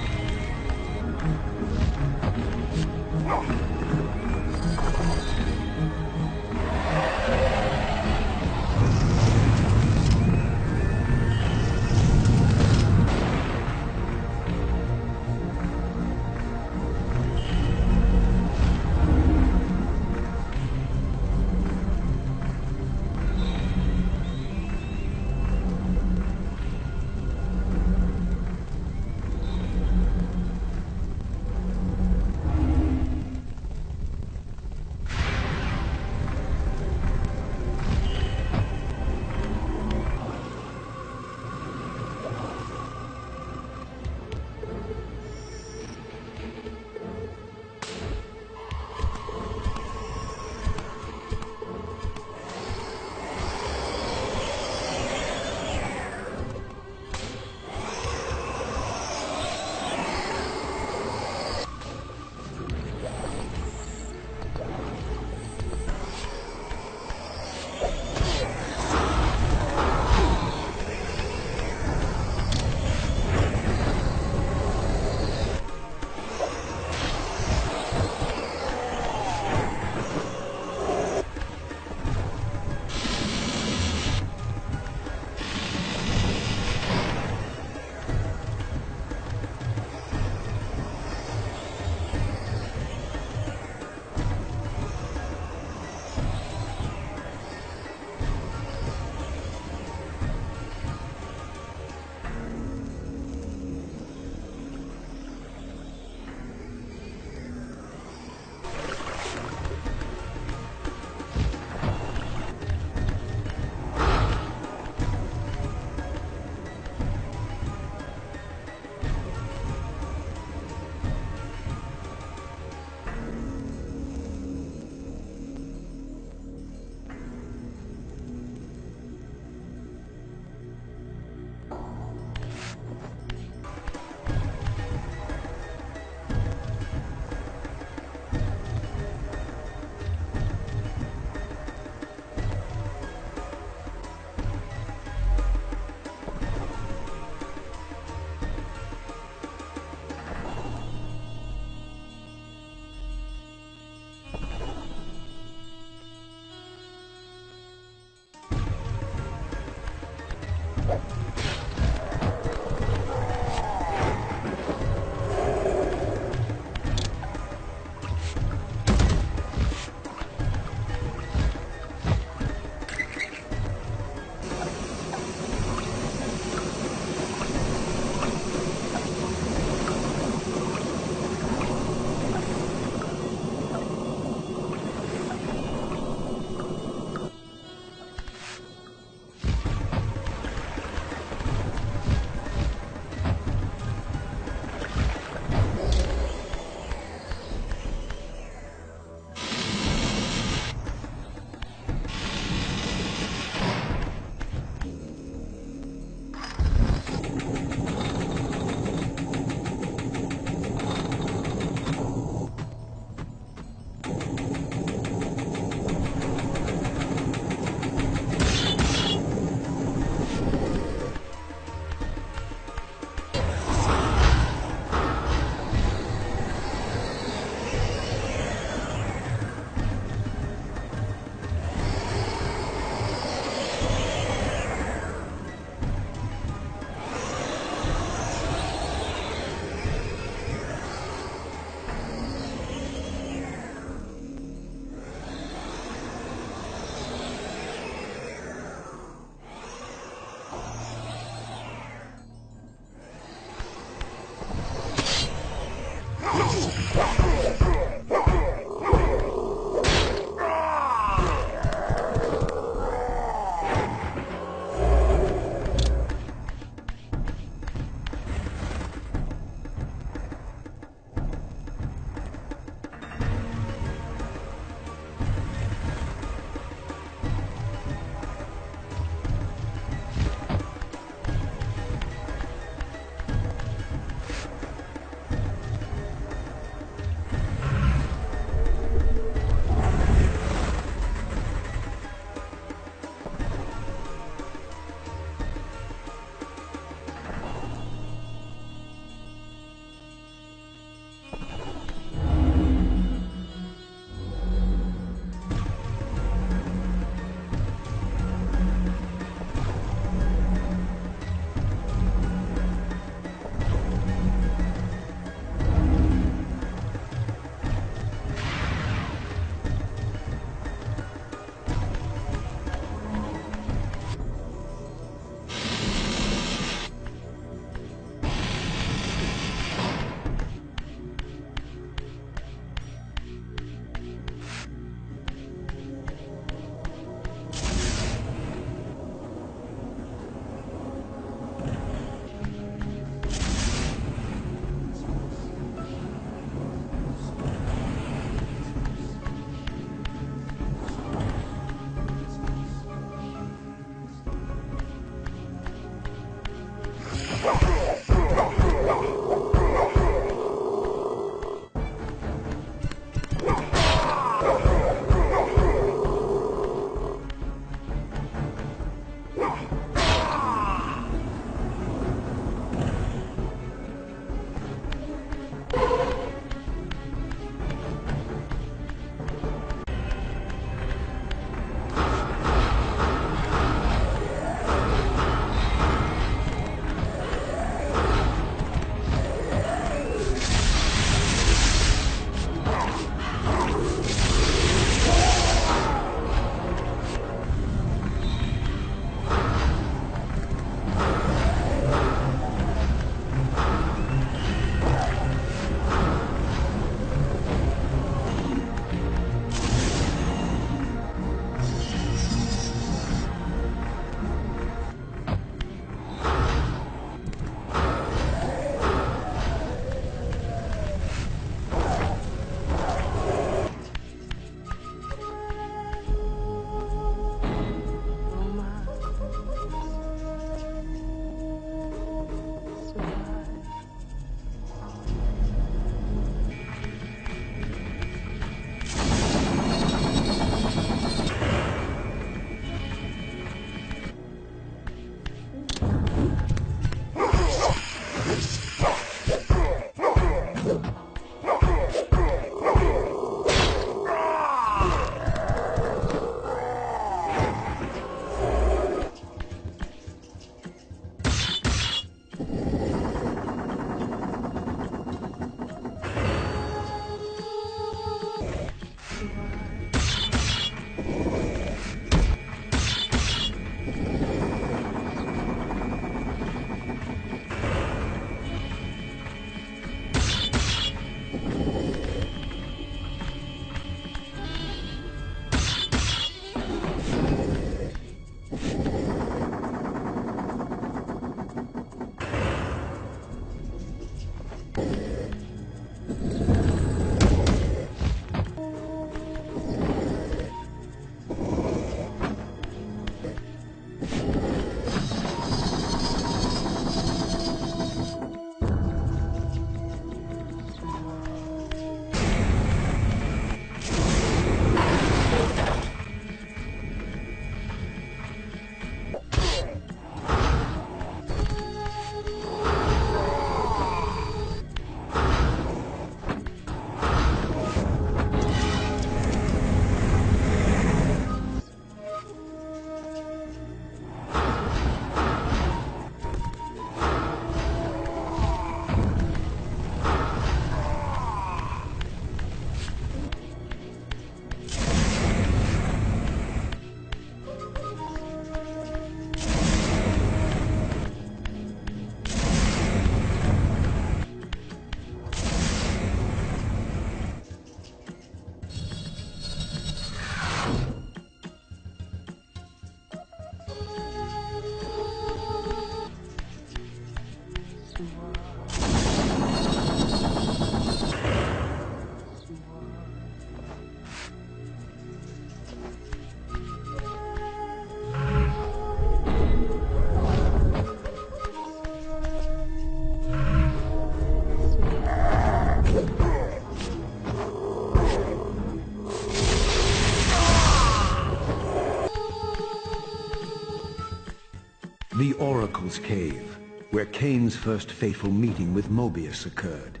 The Oracle's Cave, where Kain's first fateful meeting with Mobius occurred.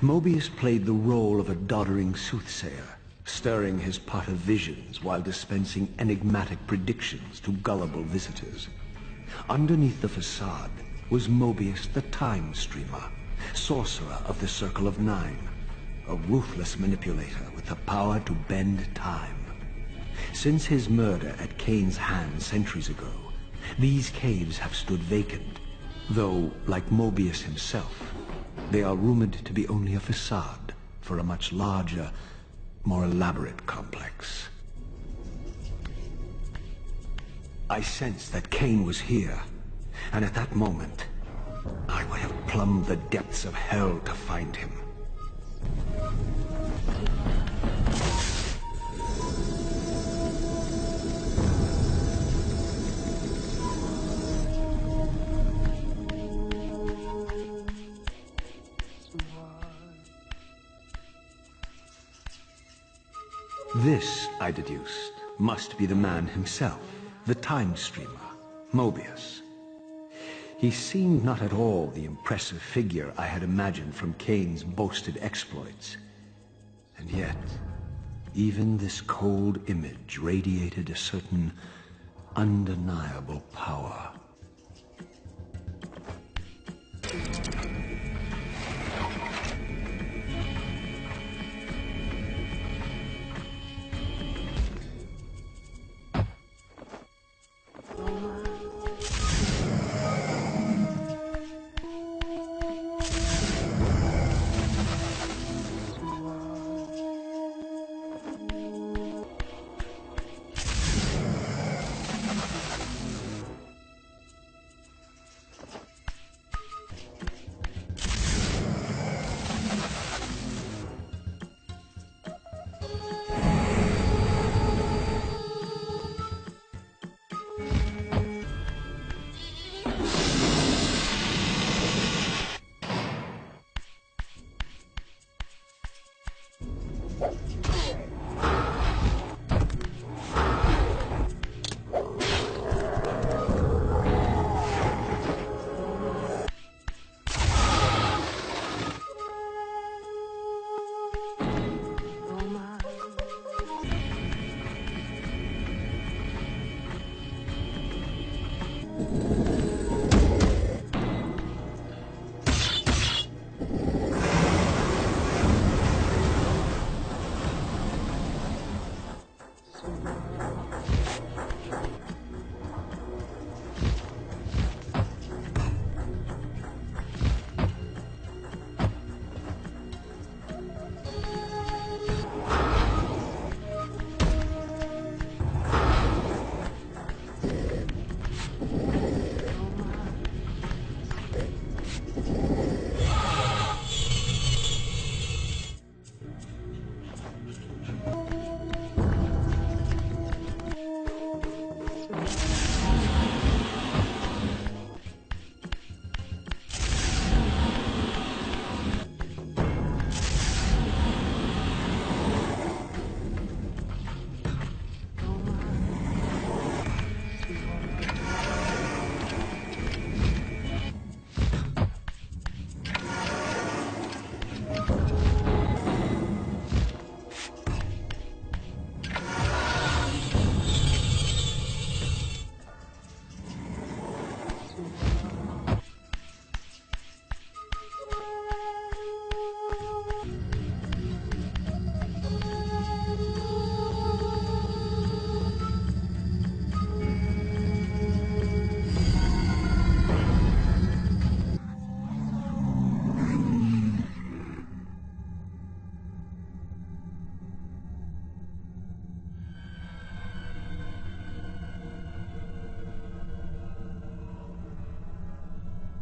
Mobius played the role of a doddering soothsayer, stirring his pot of visions while dispensing enigmatic predictions to gullible visitors. Underneath the facade was Mobius the Time Streamer, sorcerer of the Circle of Nine, a ruthless manipulator with the power to bend time. Since his murder at Kain's hand centuries ago, these caves have stood vacant, though, like Mobius himself, they are rumored to be only a facade for a much larger, more elaborate complex. I sensed that Kain was here, and at that moment, I would have plumbed the depths of hell to find him. This, I deduced, must be the man himself, the Time Streamer, Mobius. He seemed not at all the impressive figure I had imagined from Kain's boasted exploits. And yet, even this cold image radiated a certain undeniable power.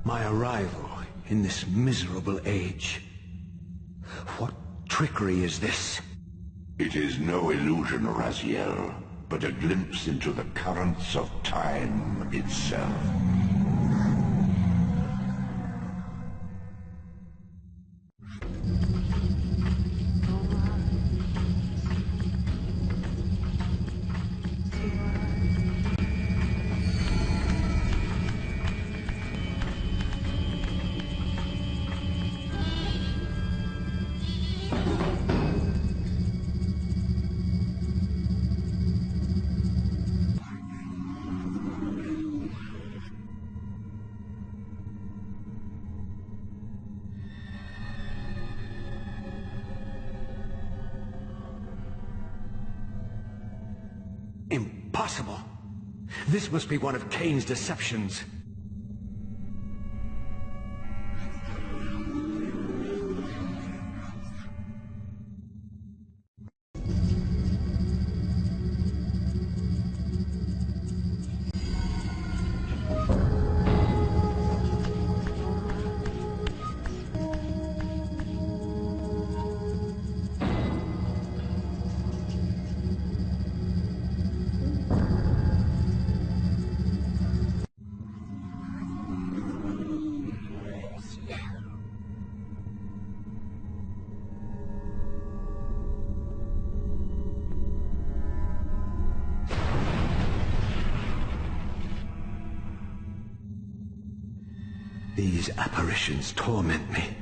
My arrival in this miserable age. What trickery is this? It is no illusion, Raziel, but a glimpse into the currents of time itself. Impossible! This must be one of Kain's deceptions. These apparitions torment me.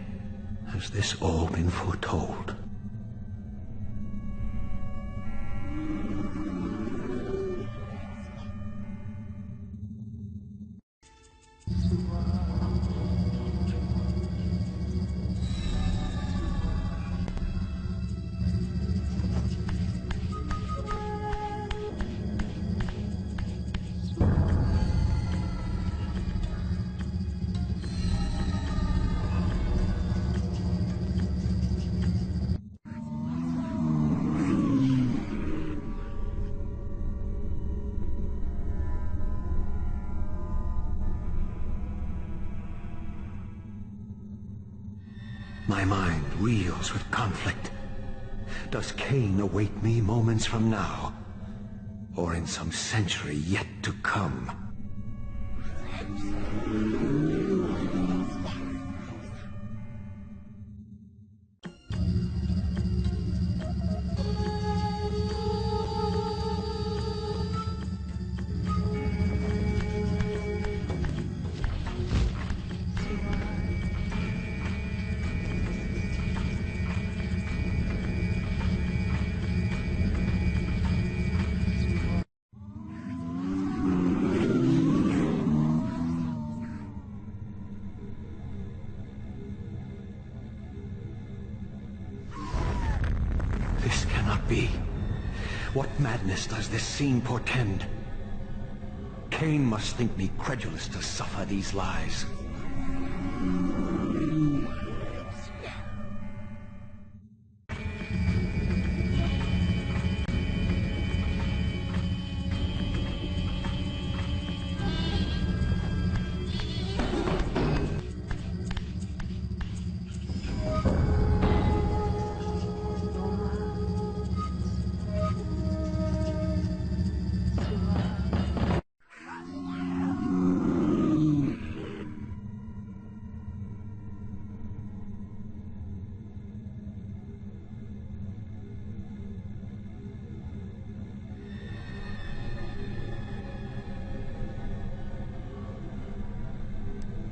Has this all been foretold? My mind reels with conflict. Does Kain await me moments from now? Or in some century yet to come? This cannot be. What madness does this scene portend? Kain must think me credulous to suffer these lies.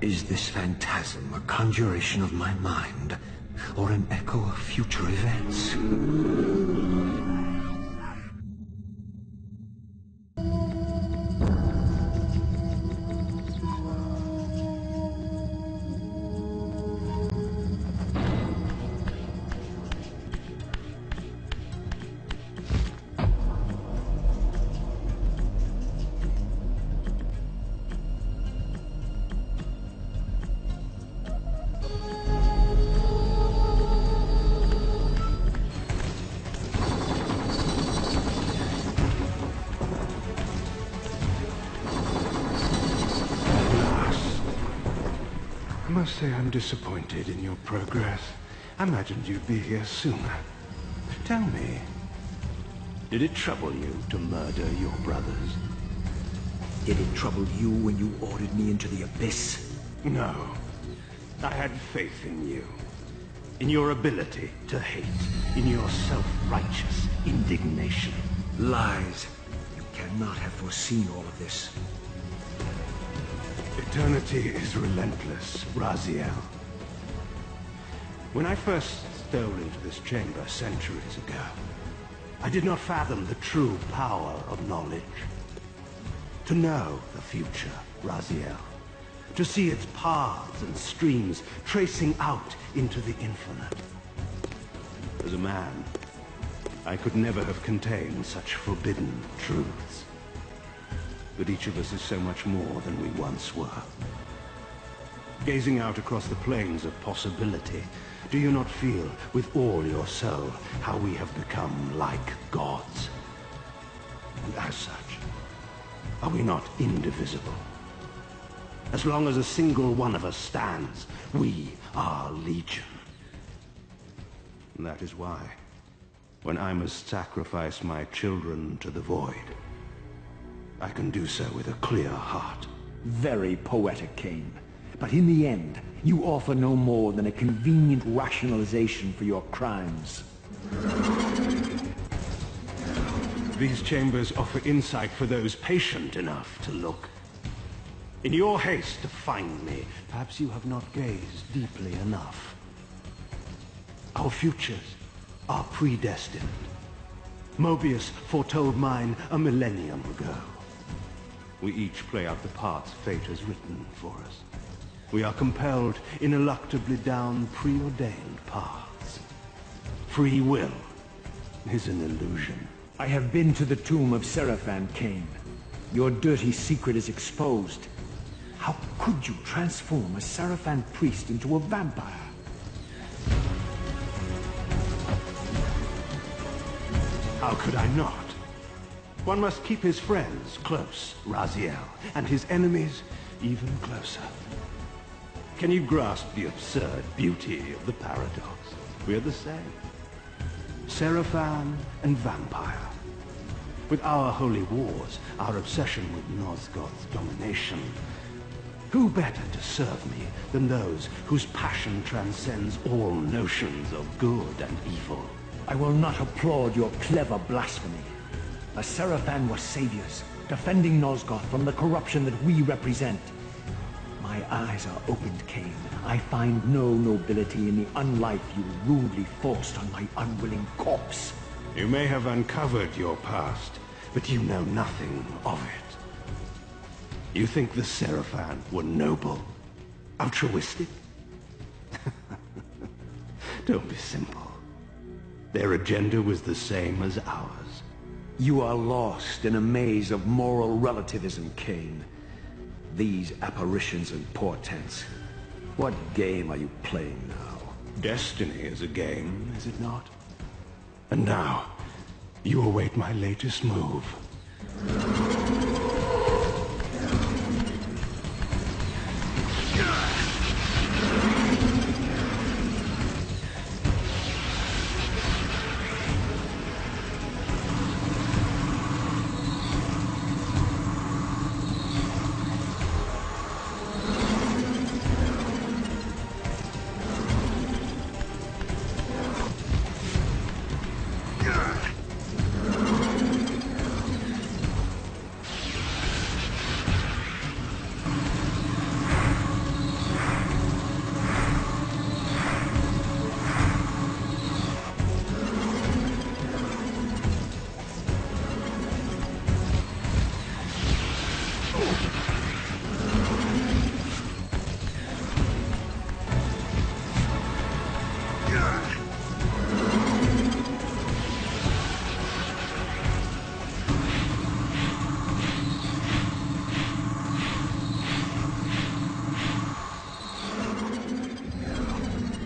Is this phantasm a conjuration of my mind, or an echo of future events? I must say I'm disappointed in your progress. I imagined you'd be here sooner. Tell me, did it trouble you to murder your brothers? Did it trouble you when you ordered me into the abyss? No. I had faith in you. In your ability to hate. In your self-righteous indignation. Lies. You cannot have foreseen all of this. Eternity is relentless, Raziel. When I first stole into this chamber centuries ago, I did not fathom the true power of knowledge. To know the future, Raziel. To see its paths and streams tracing out into the infinite. As a man, I could never have contained such forbidden truths. But each of us is so much more than we once were. Gazing out across the plains of possibility, do you not feel with all your soul how we have become like gods? And as such, are we not indivisible? As long as a single one of us stands, we are legion. And that is why, when I must sacrifice my children to the void, I can do so with a clear heart. Very poetic, Kain. But in the end, you offer no more than a convenient rationalization for your crimes. These chambers offer insight for those patient enough to look. In your haste to find me, perhaps you have not gazed deeply enough. Our futures are predestined. Mobius foretold mine a millennium ago. We each play out the parts fate has written for us. We are compelled ineluctably down preordained paths. Free will is an illusion. I have been to the tomb of Seraphan, Kain. Your dirty secret is exposed. How could you transform a Seraphan priest into a vampire? How could I not? One must keep his friends close, Raziel, and his enemies even closer. Can you grasp the absurd beauty of the paradox? We're the same. Seraphan and vampire. With our holy wars, our obsession with Nosgoth's domination, who better to serve me than those whose passion transcends all notions of good and evil? I will not applaud your clever blasphemy. The Seraphan were saviors, defending Nosgoth from the corruption that we represent. My eyes are opened, Kain. I find no nobility in the unlife you rudely forced on my unwilling corpse. You may have uncovered your past, but you know nothing of it. You think the Seraphan were noble, altruistic? Don't be simple. Their agenda was the same as ours. You are lost in a maze of moral relativism, Kain. These apparitions and portents. What game are you playing now? Destiny is a game, is it not? And now, you await my latest move.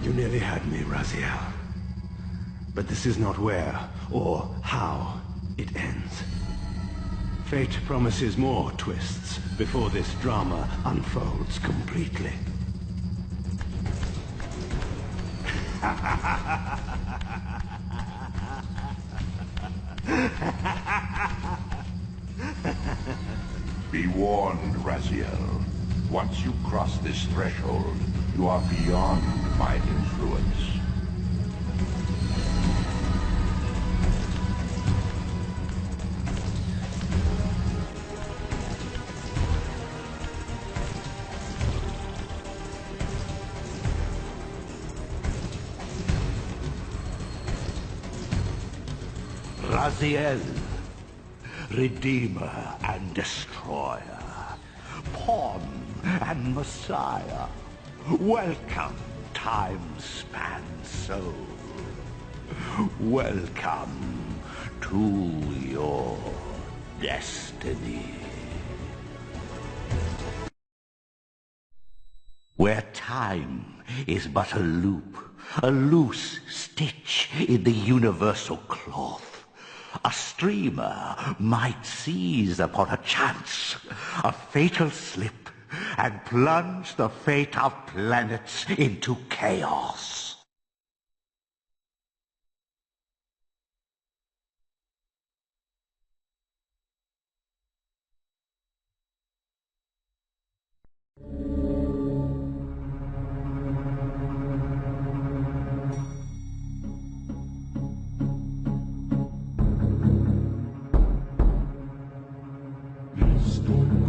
You nearly had me, Raziel. But this is not where or how it ends. Fate promises more twists before this drama unfolds completely. Be warned, Raziel. Once you cross this threshold, you are beyond my influence. Raziel, Redeemer and Destroyer, Pawn and Messiah. Welcome, time-span soul. Welcome to your destiny. Where time is but a loop, a loose stitch in the universal cloth, a streamer might seize upon a chance, a fatal slip, and plunge the fate of planets into chaos. Stone